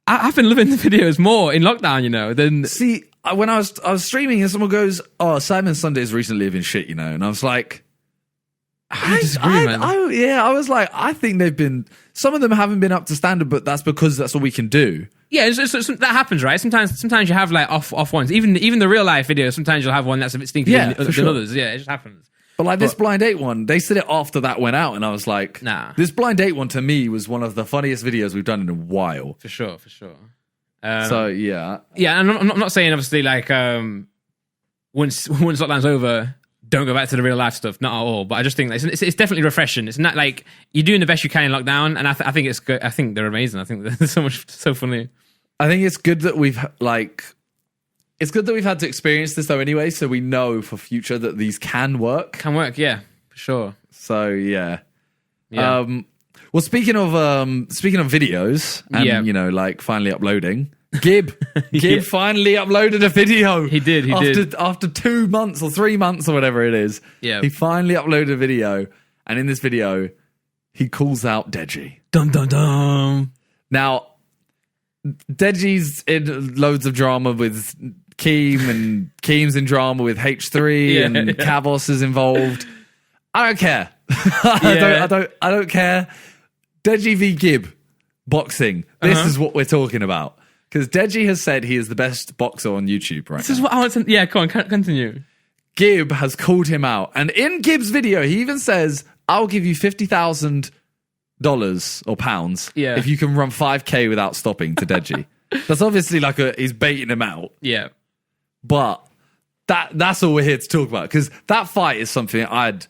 the videos more in lockdown. You know, than when I was streaming and someone goes, "Oh, Simon Sunday's recently living shit," you know, and I was like, I disagree, man. I was like, I think some of them haven't been up to standard, but that's because that's all we can do. Yeah, that happens, right? Sometimes you have like off ones. Even the real life videos, sometimes you'll have one that's a bit stinkier than others. Yeah, it just happens. But like this Blind Date one, they said it after that went out, and I was like, nah. This Blind Date one to me was one of the funniest videos we've done in a while. For sure. So yeah, and I'm not saying obviously like once lockdown's over, don't go back to the real life stuff, not at all. But I just think it's definitely refreshing. It's not like you're doing the best you can in lockdown, and I think it's good. I think they're amazing. I think they're so funny. I think it's good that we've had to experience this though anyway, so we know for future that these can work. Yeah, for sure. So yeah. Well, speaking of videos and you know, like finally uploading, Gib finally uploaded a video. He did. After 2 months or 3 months or whatever it is. Yeah. He finally uploaded a video, and in this video, he calls out Deji. Dum dum dum. Now, Deji's in loads of drama with Keem, and Keem's in drama with H3, and Kavos is involved. I don't care. I don't care. Deji v Gib boxing. This is what we're talking about. Because Deji has said he is the best boxer on YouTube right now. This is what I want to... Yeah, come on, continue. Gib has called him out. And in Gib's video, he even says, I'll give you $50,000 or pounds if you can run 5K without stopping to Deji. That's obviously like he's baiting him out. Yeah. But that's all we're here to talk about. Because that fight is something I'd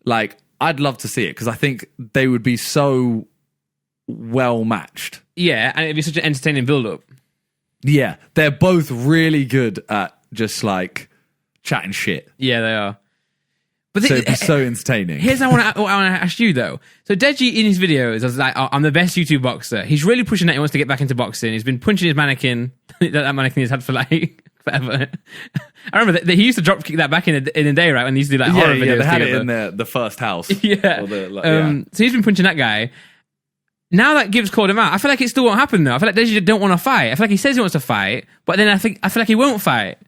love to see it. Because I think they would be so well matched. Yeah, and it'd be such an entertaining build-up. Yeah, they're both really good at just like chatting shit. Yeah, they are. But so it'd be so entertaining. Here's what I want to ask you though. So Deji in his videos is like, I'm the best YouTube boxer. He's really pushing that he wants to get back into boxing. He's been punching his mannequin that mannequin he's had for like forever. I remember that he used to drop kick that back in the day, right? When he used to do like horror videos. Yeah, they had together. it in the first house. Yeah. So he's been punching that guy. Now that Gibbs called him out, I feel like it still won't happen though. I feel like Deji don't want to fight. I feel like he says he wants to fight, but then I feel like he won't fight.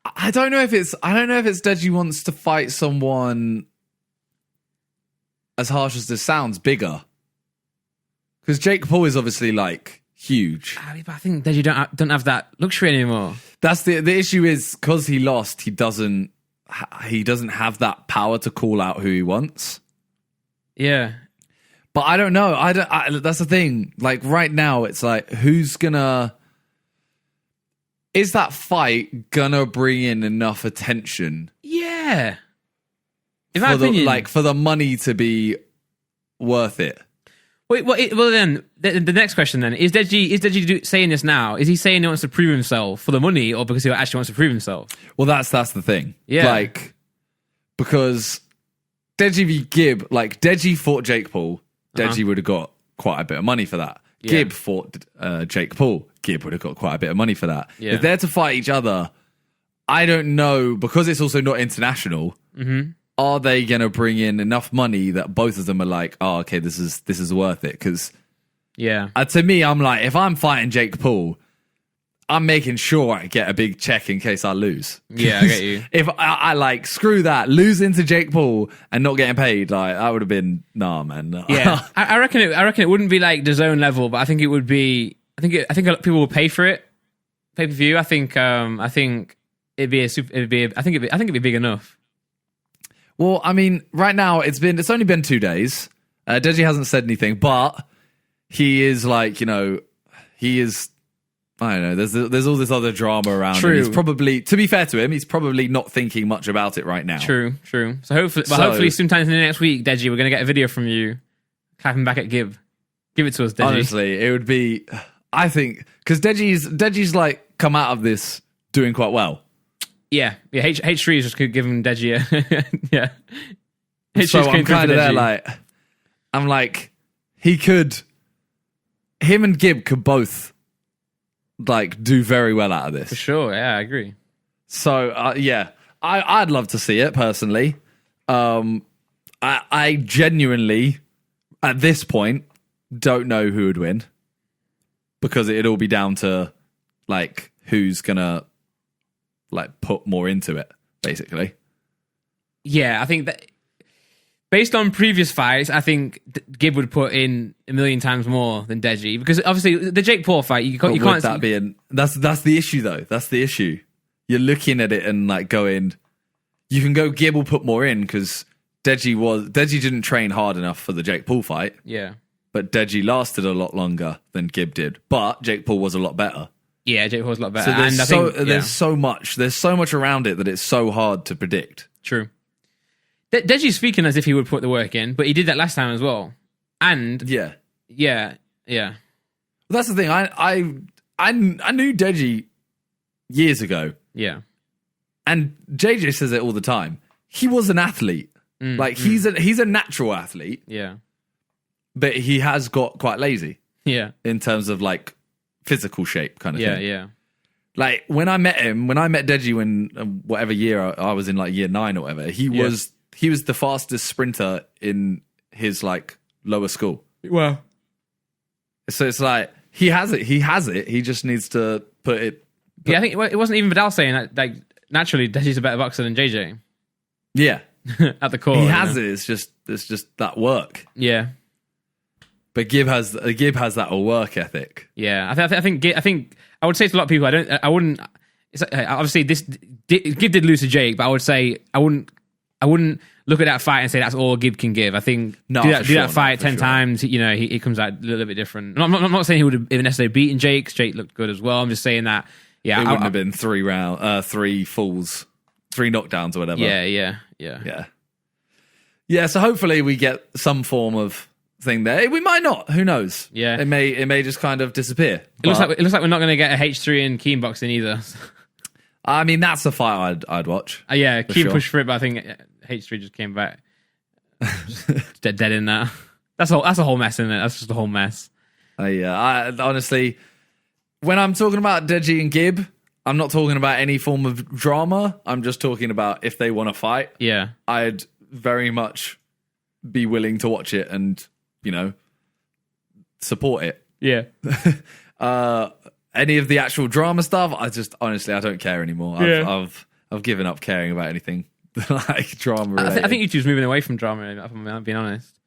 I don't know if it's Deji wants to fight someone as harsh as this sounds, bigger. Because Jake Paul is obviously like huge. But I think Deji don't have that luxury anymore. That's the issue is because he lost, he doesn't have that power to call out who he wants. Yeah. But I don't know. That's the thing. Like right now, it's like is that fight gonna bring in enough attention? Yeah. In my opinion, for the money to be worth it. Wait, well then, the next question then is Deji saying this now? Is he saying he wants to prove himself for the money, or because he actually wants to prove himself? Well, that's the thing. Yeah. Like because Deji v Gib, like Deji fought Jake Paul. Deji would have got quite a bit of money for that. Yeah. Gib fought Jake Paul. Gib would have got quite a bit of money for that. Yeah. If they're to fight each other, I don't know, because it's also not international, are they going to bring in enough money that both of them are like, oh, okay, this is worth it? Because to me, I'm like, if I'm fighting Jake Paul, I'm making sure I get a big check in case I lose. Yeah, I get you. If I like, screw that, losing to Jake Paul and not getting paid, like, that would have been, nah, man. Nah. Yeah, I reckon it wouldn't be like the zone level, but I think it would be, I think a lot of people will pay for it. Pay-per-view, I think it'd be it'd be big enough. Well, I mean, right now, it's only been 2 days. Deji hasn't said anything, but he is like, you know, I don't know. There's all this other drama around him. He's probably, to be fair to him, he's probably not thinking much about it right now. True. So hopefully sometime in the next week, Deji, we're going to get a video from you clapping back at Gib. Give it to us, Deji. Honestly, it would be, I think, because Deji's like come out of this doing quite well. Yeah. H3 is just giving Deji a yeah. So I'm kind of there, like, I'm like, him and Gib could both like do very well out of this. For sure, yeah, I agree. So I'd love to see it personally. I genuinely at this point don't know who would win, because it'd all be down to like who's gonna like put more into it, basically. Yeah, I think that based on previous fights, I think Gibb would put in a million times more than Deji, because obviously the Jake Paul fight, you can't. Would that be that's the issue though. That's the issue. You're looking at it and like going, you can go Gibb will put more in because Deji didn't train hard enough for the Jake Paul fight. Yeah. But Deji lasted a lot longer than Gibb did. But Jake Paul was a lot better. Yeah, Jake Paul's a lot better. So there's so much around it that it's so hard to predict. True. Deji's speaking as if he would put the work in, but he did that last time as well. And yeah. Well, that's the thing. I knew Deji years ago. Yeah. And JJ says it all the time. He was an athlete. He's a natural athlete. Yeah. But he has got quite lazy. Yeah. In terms of like physical shape kind of thing. Yeah. Like when I met Deji when whatever year I was in, like year 9 or whatever, he was the fastest sprinter in his like lower school. Wow. So it's like he has it. He just needs to put it. I think it wasn't even Vidal saying that. Like naturally, Deji's a better boxer than JJ. Yeah. At the core, he has it. It's just that work. Yeah. But Gibb has that work ethic. Yeah, I think I would say to a lot of people, I wouldn't. It's like, obviously Gibb did lose to Jake, but I would say I wouldn't look at that fight and say that's all Gibb can give. I think do that fight 10 times, you know, he comes out a little bit different. I'm not saying he would have necessarily beaten Jake. Jake looked good as well. I'm just saying that. Yeah, it wouldn't have been 3 falls, 3 knockdowns or whatever. Yeah. So hopefully we get some form of thing there. We might not. Who knows? Yeah. It may just kind of disappear. It looks like we're not going to get a H3 in Keen boxing either. I mean, that's a fight I'd watch. Yeah, Keen pushed for it, but I think H3 just came back just dead in that. That's a whole mess, isn't it? That's just a whole mess. I honestly, when I'm talking about Deji and Gibb, I'm not talking about any form of drama. I'm just talking about if they want to fight. Yeah. I'd very much be willing to watch it and, you know, support it. Yeah. Any of the actual drama stuff, I don't care anymore. I've given up caring about anything like drama related. I think YouTube's moving away from drama, if I'm being honest.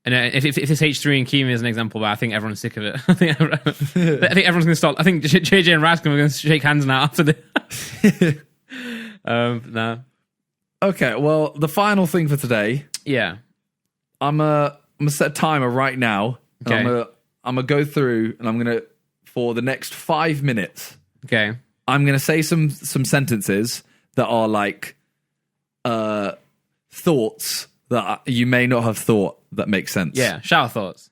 And if this H3 and Keem is an example, but I think everyone's sick of it. I think everyone's going to stop. I think JJ and Raskin are going to shake hands now after this. No. Okay, well, the final thing for today. Yeah. I'm gonna set a timer right now. Okay. I'm gonna go through, and I'm gonna, for the next 5 minutes. Okay. I'm gonna say some sentences that are like thoughts that you may not have thought that make sense. Yeah. Shower thoughts.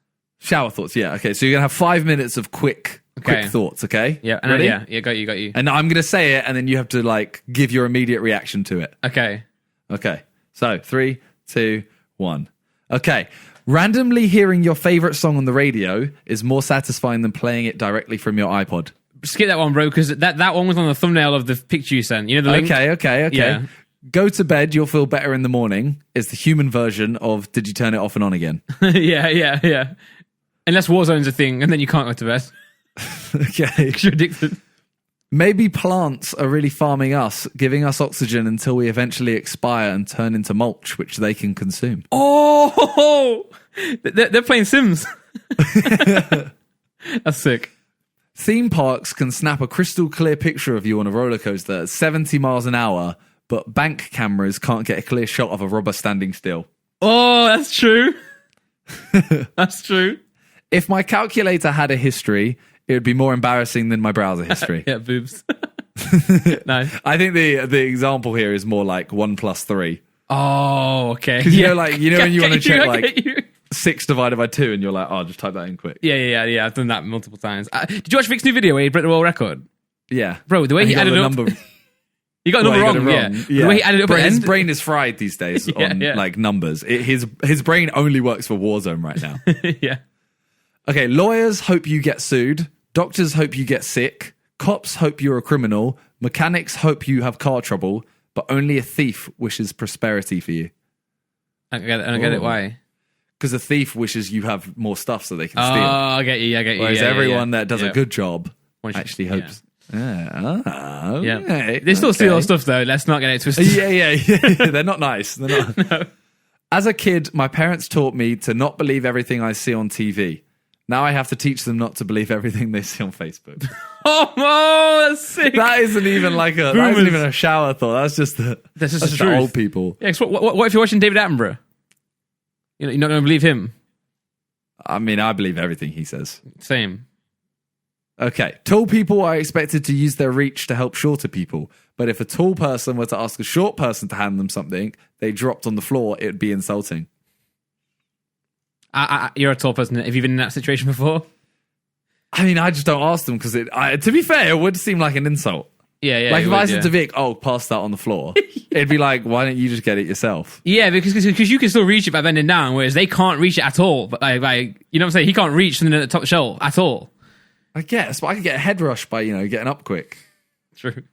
Yeah. Okay. So you're gonna have 5 minutes of quick thoughts. Okay. Yeah. Ready? Yeah. Got you. And I'm gonna say it, and then you have to like give your immediate reaction to it. Okay. So 3, 2, 1. Okay. Randomly hearing your favorite song on the radio is more satisfying than playing it directly from your iPod. Skip that one, bro, because that one was on the thumbnail of the picture you sent. You know the link? Okay. Yeah. Go to bed, you'll feel better in the morning is the human version of did you turn it off and on again? Yeah. Unless Warzone's a thing, and then you can't go to bed. Okay. You're addicted. Maybe plants are really farming us, giving us oxygen until we eventually expire and turn into mulch, which they can consume. Oh! They're playing Sims. That's sick. Theme parks can snap a crystal clear picture of you on a roller coaster at 70 miles an hour, but bank cameras can't get a clear shot of a robber standing still. Oh, that's true. That's true. If my calculator had a history, it would be more embarrassing than my browser history. Yeah, boobs. Nice. I think the example here is more like 1 + 3. Oh, okay. Because when you want to check 6 divided by 2, and you're like, oh, just type that in quick. Yeah. I've done that multiple times. Did you watch Vic's new video where he broke the world record? Yeah, bro. The way he added up. He got a number wrong. Yeah. The way he added up. His brain is fried these days on like numbers. His brain only works for Warzone right now. Yeah. Okay, lawyers hope you get sued. Doctors hope you get sick. Cops hope you're a criminal. Mechanics hope you have car trouble. But only a thief wishes prosperity for you. I don't get it. Why? Because a thief wishes you have more stuff so they can steal. Oh, I get you. Whereas everyone that does a good job actually hopes. Yeah. They still steal stuff though. Let's not get it twisted. Yeah. They're not nice. They're not. No. As a kid, my parents taught me to not believe everything I see on TV. Now I have to teach them not to believe everything they see on Facebook. Oh, that's sick. That isn't even that isn't even a shower thought. That's just the old people. Yeah, what if you're watching David Attenborough? You're not going to believe him. I mean, I believe everything he says. Same. Okay. Tall people are expected to use their reach to help shorter people. But if a tall person were to ask a short person to hand them something they dropped on the floor, it would be insulting. You're a tall person. Have you been in that situation before? I mean, I just don't ask them because to be fair, it would seem like an insult. Yeah. If I said to Vic, pass that on the floor, it'd be like, why don't you just get it yourself? Yeah, because you can still reach it by bending down, whereas they can't reach it at all. But you know what I'm saying? He can't reach something at the top shelf at all. I guess, but I could get a head rush by, getting up quick. True.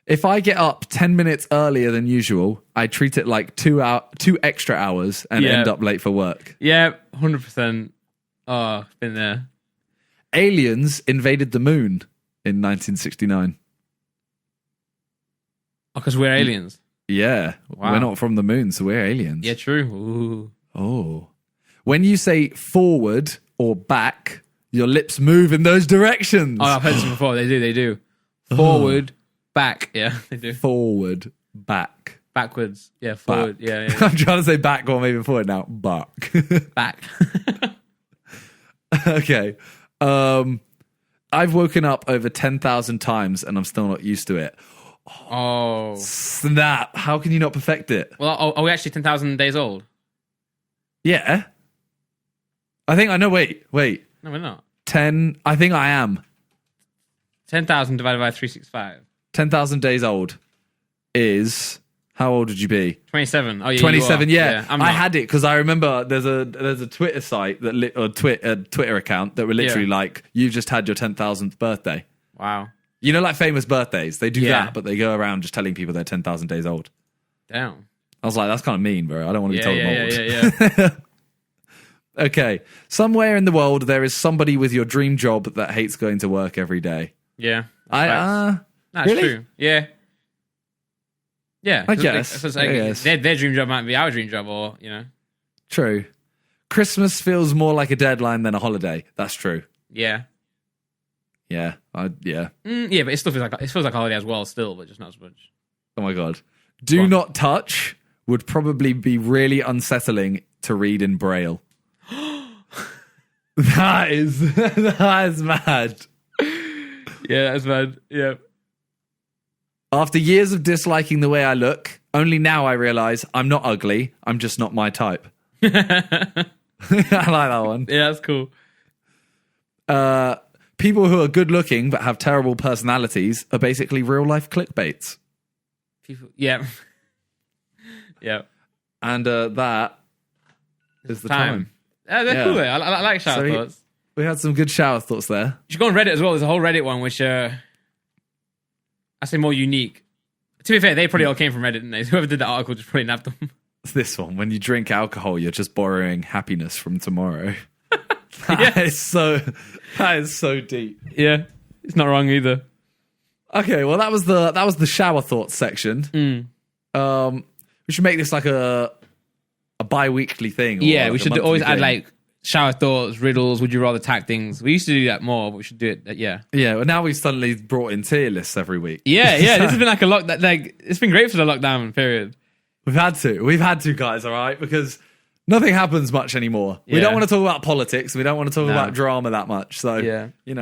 If I get up 10 minutes earlier than usual, I treat it like 2 extra hours and end up late for work. Yeah, 100%. Oh, been there. Aliens invaded the moon in 1969. Oh, because we're aliens. Yeah. Wow. We're not from the moon, so we're aliens. Yeah, true. Ooh. Oh. When you say forward or back, your lips move in those directions. Oh, I've heard this before. They do. Forward, back. Yeah, they do. Forward, back. Backwards. Yeah, forward. Back. Yeah. I'm trying to say back or maybe forward now. Back. Back. Okay. I've woken up over 10,000 times and I'm still not used to it. Oh. Snap. How can you not perfect it? Well, are we actually 10,000 days old? Yeah. I think I know. Wait. No, we're not. 10. I think I am. 10,000 divided by 365. 10,000 days old is... How old would you be? 27. Oh, yeah. 27, yeah. I'm not. I had it because I remember there's a Twitter site or Twitter account that were literally like, you've just had your 10,000th birthday. Wow. You know, like famous birthdays. They do that, but they go around just telling people they're 10,000 days old. Damn. I was like, that's kind of mean, bro. I don't want to be told I'm old. Yeah. Okay. Somewhere in the world, there is somebody with your dream job that hates going to work every day. Yeah. That's really? True. Yeah. Yeah. I guess. Their dream job might be our dream job, or, True. Christmas feels more like a deadline than a holiday. That's true. Yeah. Yeah. Yeah. Yeah, but it feels like a holiday as well still, but just not as much. Oh my God. Do not touch would probably be really unsettling to read in Braille. That is mad. Yeah, that's mad. Yeah. After years of disliking the way I look, only now I realize I'm not ugly. I'm just not my type. I like that one. Yeah, that's cool. People who are good looking but have terrible personalities are basically real life clickbaits. Yeah. Yeah. And that is the time. They're cool. I like shower thoughts. We had some good shower thoughts there. You should go on Reddit as well. There's a whole Reddit one which I say more unique. To be fair, they probably all came from Reddit, didn't they? Whoever did that article just probably nabbed them. It's this one. When you drink alcohol, you're just borrowing happiness from tomorrow. That is so deep. Yeah, it's not wrong either. Okay, well that was the shower thoughts section. We should make this like a bi-weekly thing. Yeah, like we should always add like shower thoughts, riddles, would you rather tag things. We used to do that more, but we should do it. Yeah. Well, now we've suddenly brought in tier lists every week. Yeah. This has been like a it's been great for the lockdown period. We've had to, guys. All right, because nothing happens much anymore. We don't want to talk about politics. We don't want to talk about drama that much. So it's been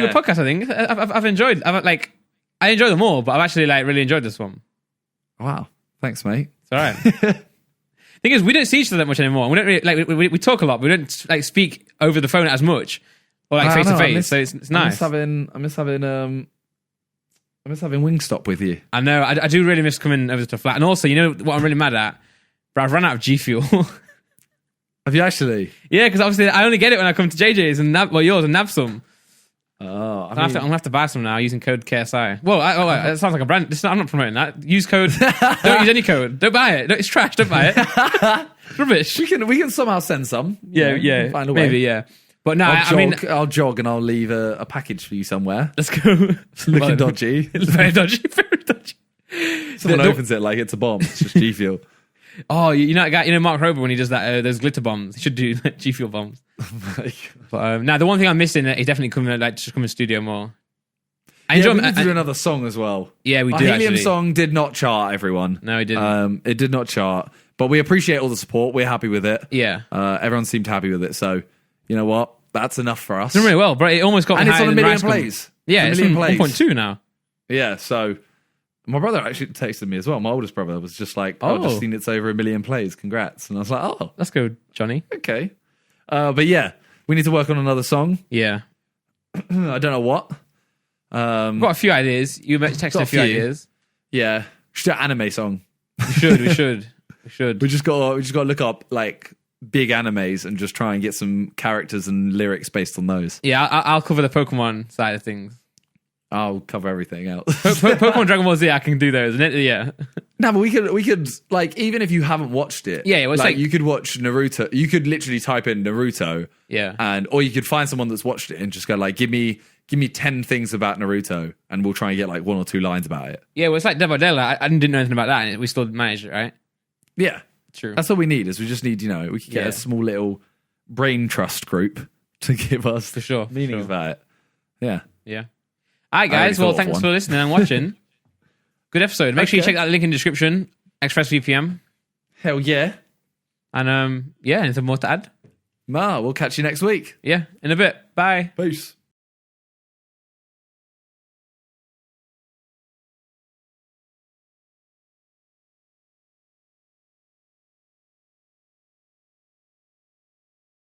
a good podcast. I think I've enjoyed. I enjoy them all, but I've actually really enjoyed this one. Wow, thanks, mate. It's all right. Thing is, we don't see each other that much anymore. We don't really, we talk a lot, but we don't speak over the phone as much or face to face. So it's nice. I miss having Wingstop with you. I know. I do really miss coming over to the flat. And also, you know what I'm really mad at? But I've run out of G Fuel. Have you actually? Yeah, because obviously I only get it when I come to JJ's and yours and nab some. Oh, I'm gonna have to buy some now using code KSI. Whoa, it sounds like a brand. I'm not promoting that. Use code. Don't use any code. Don't buy it. It's trash. Don't buy it. It's rubbish. We can somehow send some. Yeah. Find a way. Maybe, yeah. But no, I'll jog and I'll leave a package for you somewhere. Let's go. It's looking dodgy. It's very dodgy. Very dodgy. Someone opens it like it's a bomb. It's just G Fuel. Oh, you know that guy, Mark Rober when he does that, those glitter bombs. He should do G Fuel bombs. But now the one thing I'm missing is definitely coming to studio more. I enjoy. We need to do another song as well. Yeah, we Our do. Helium actually. song did not chart, everyone. No, it didn't. It did not chart, but we appreciate all the support. We're happy with it. Yeah. Everyone seemed happy with it. So you know what? That's enough for us. It's done really well, but it almost got And it's higher on a than million Rice Gum. plays. Yeah, it's on 1.2 now. Yeah, so my brother actually texted me as well. My oldest brother was just like, I've just seen it's over 1 million plays. Congrats. And I was like, oh. Let's go, Johnny. Okay. But yeah, we need to work on another song. Yeah. I don't know what. We've got a few ideas. You texted a few ideas. Yeah. We should do an anime song. We should. We just got to look up like big animes and just try and get some characters and lyrics based on those. Yeah, I'll cover the Pokemon side of things. I'll cover everything else. Pokemon Dragon Ball Z, I can do those. Yeah. No, but we could like, even if you haven't watched it, Yeah, well, it's like you could watch Naruto. You could literally type in Naruto, Yeah. or you could find someone that's watched it and just go like, give me 10 things about Naruto, and we'll try and get like 1 or 2 lines about it. Yeah, well, it's like Dead by Daylight. I didn't know anything about that, and we still managed it, right? Yeah, True. that's all we need. Is we just need, we could get a small little brain trust group to give us For sure. meanings about it. Yeah. Yeah. All right, guys. Well, thanks for listening and watching. Good episode. Make sure you check that link in the description. ExpressVPN. Hell yeah. And anything more to add? We'll catch you next week. Yeah, in a bit. Bye. Peace.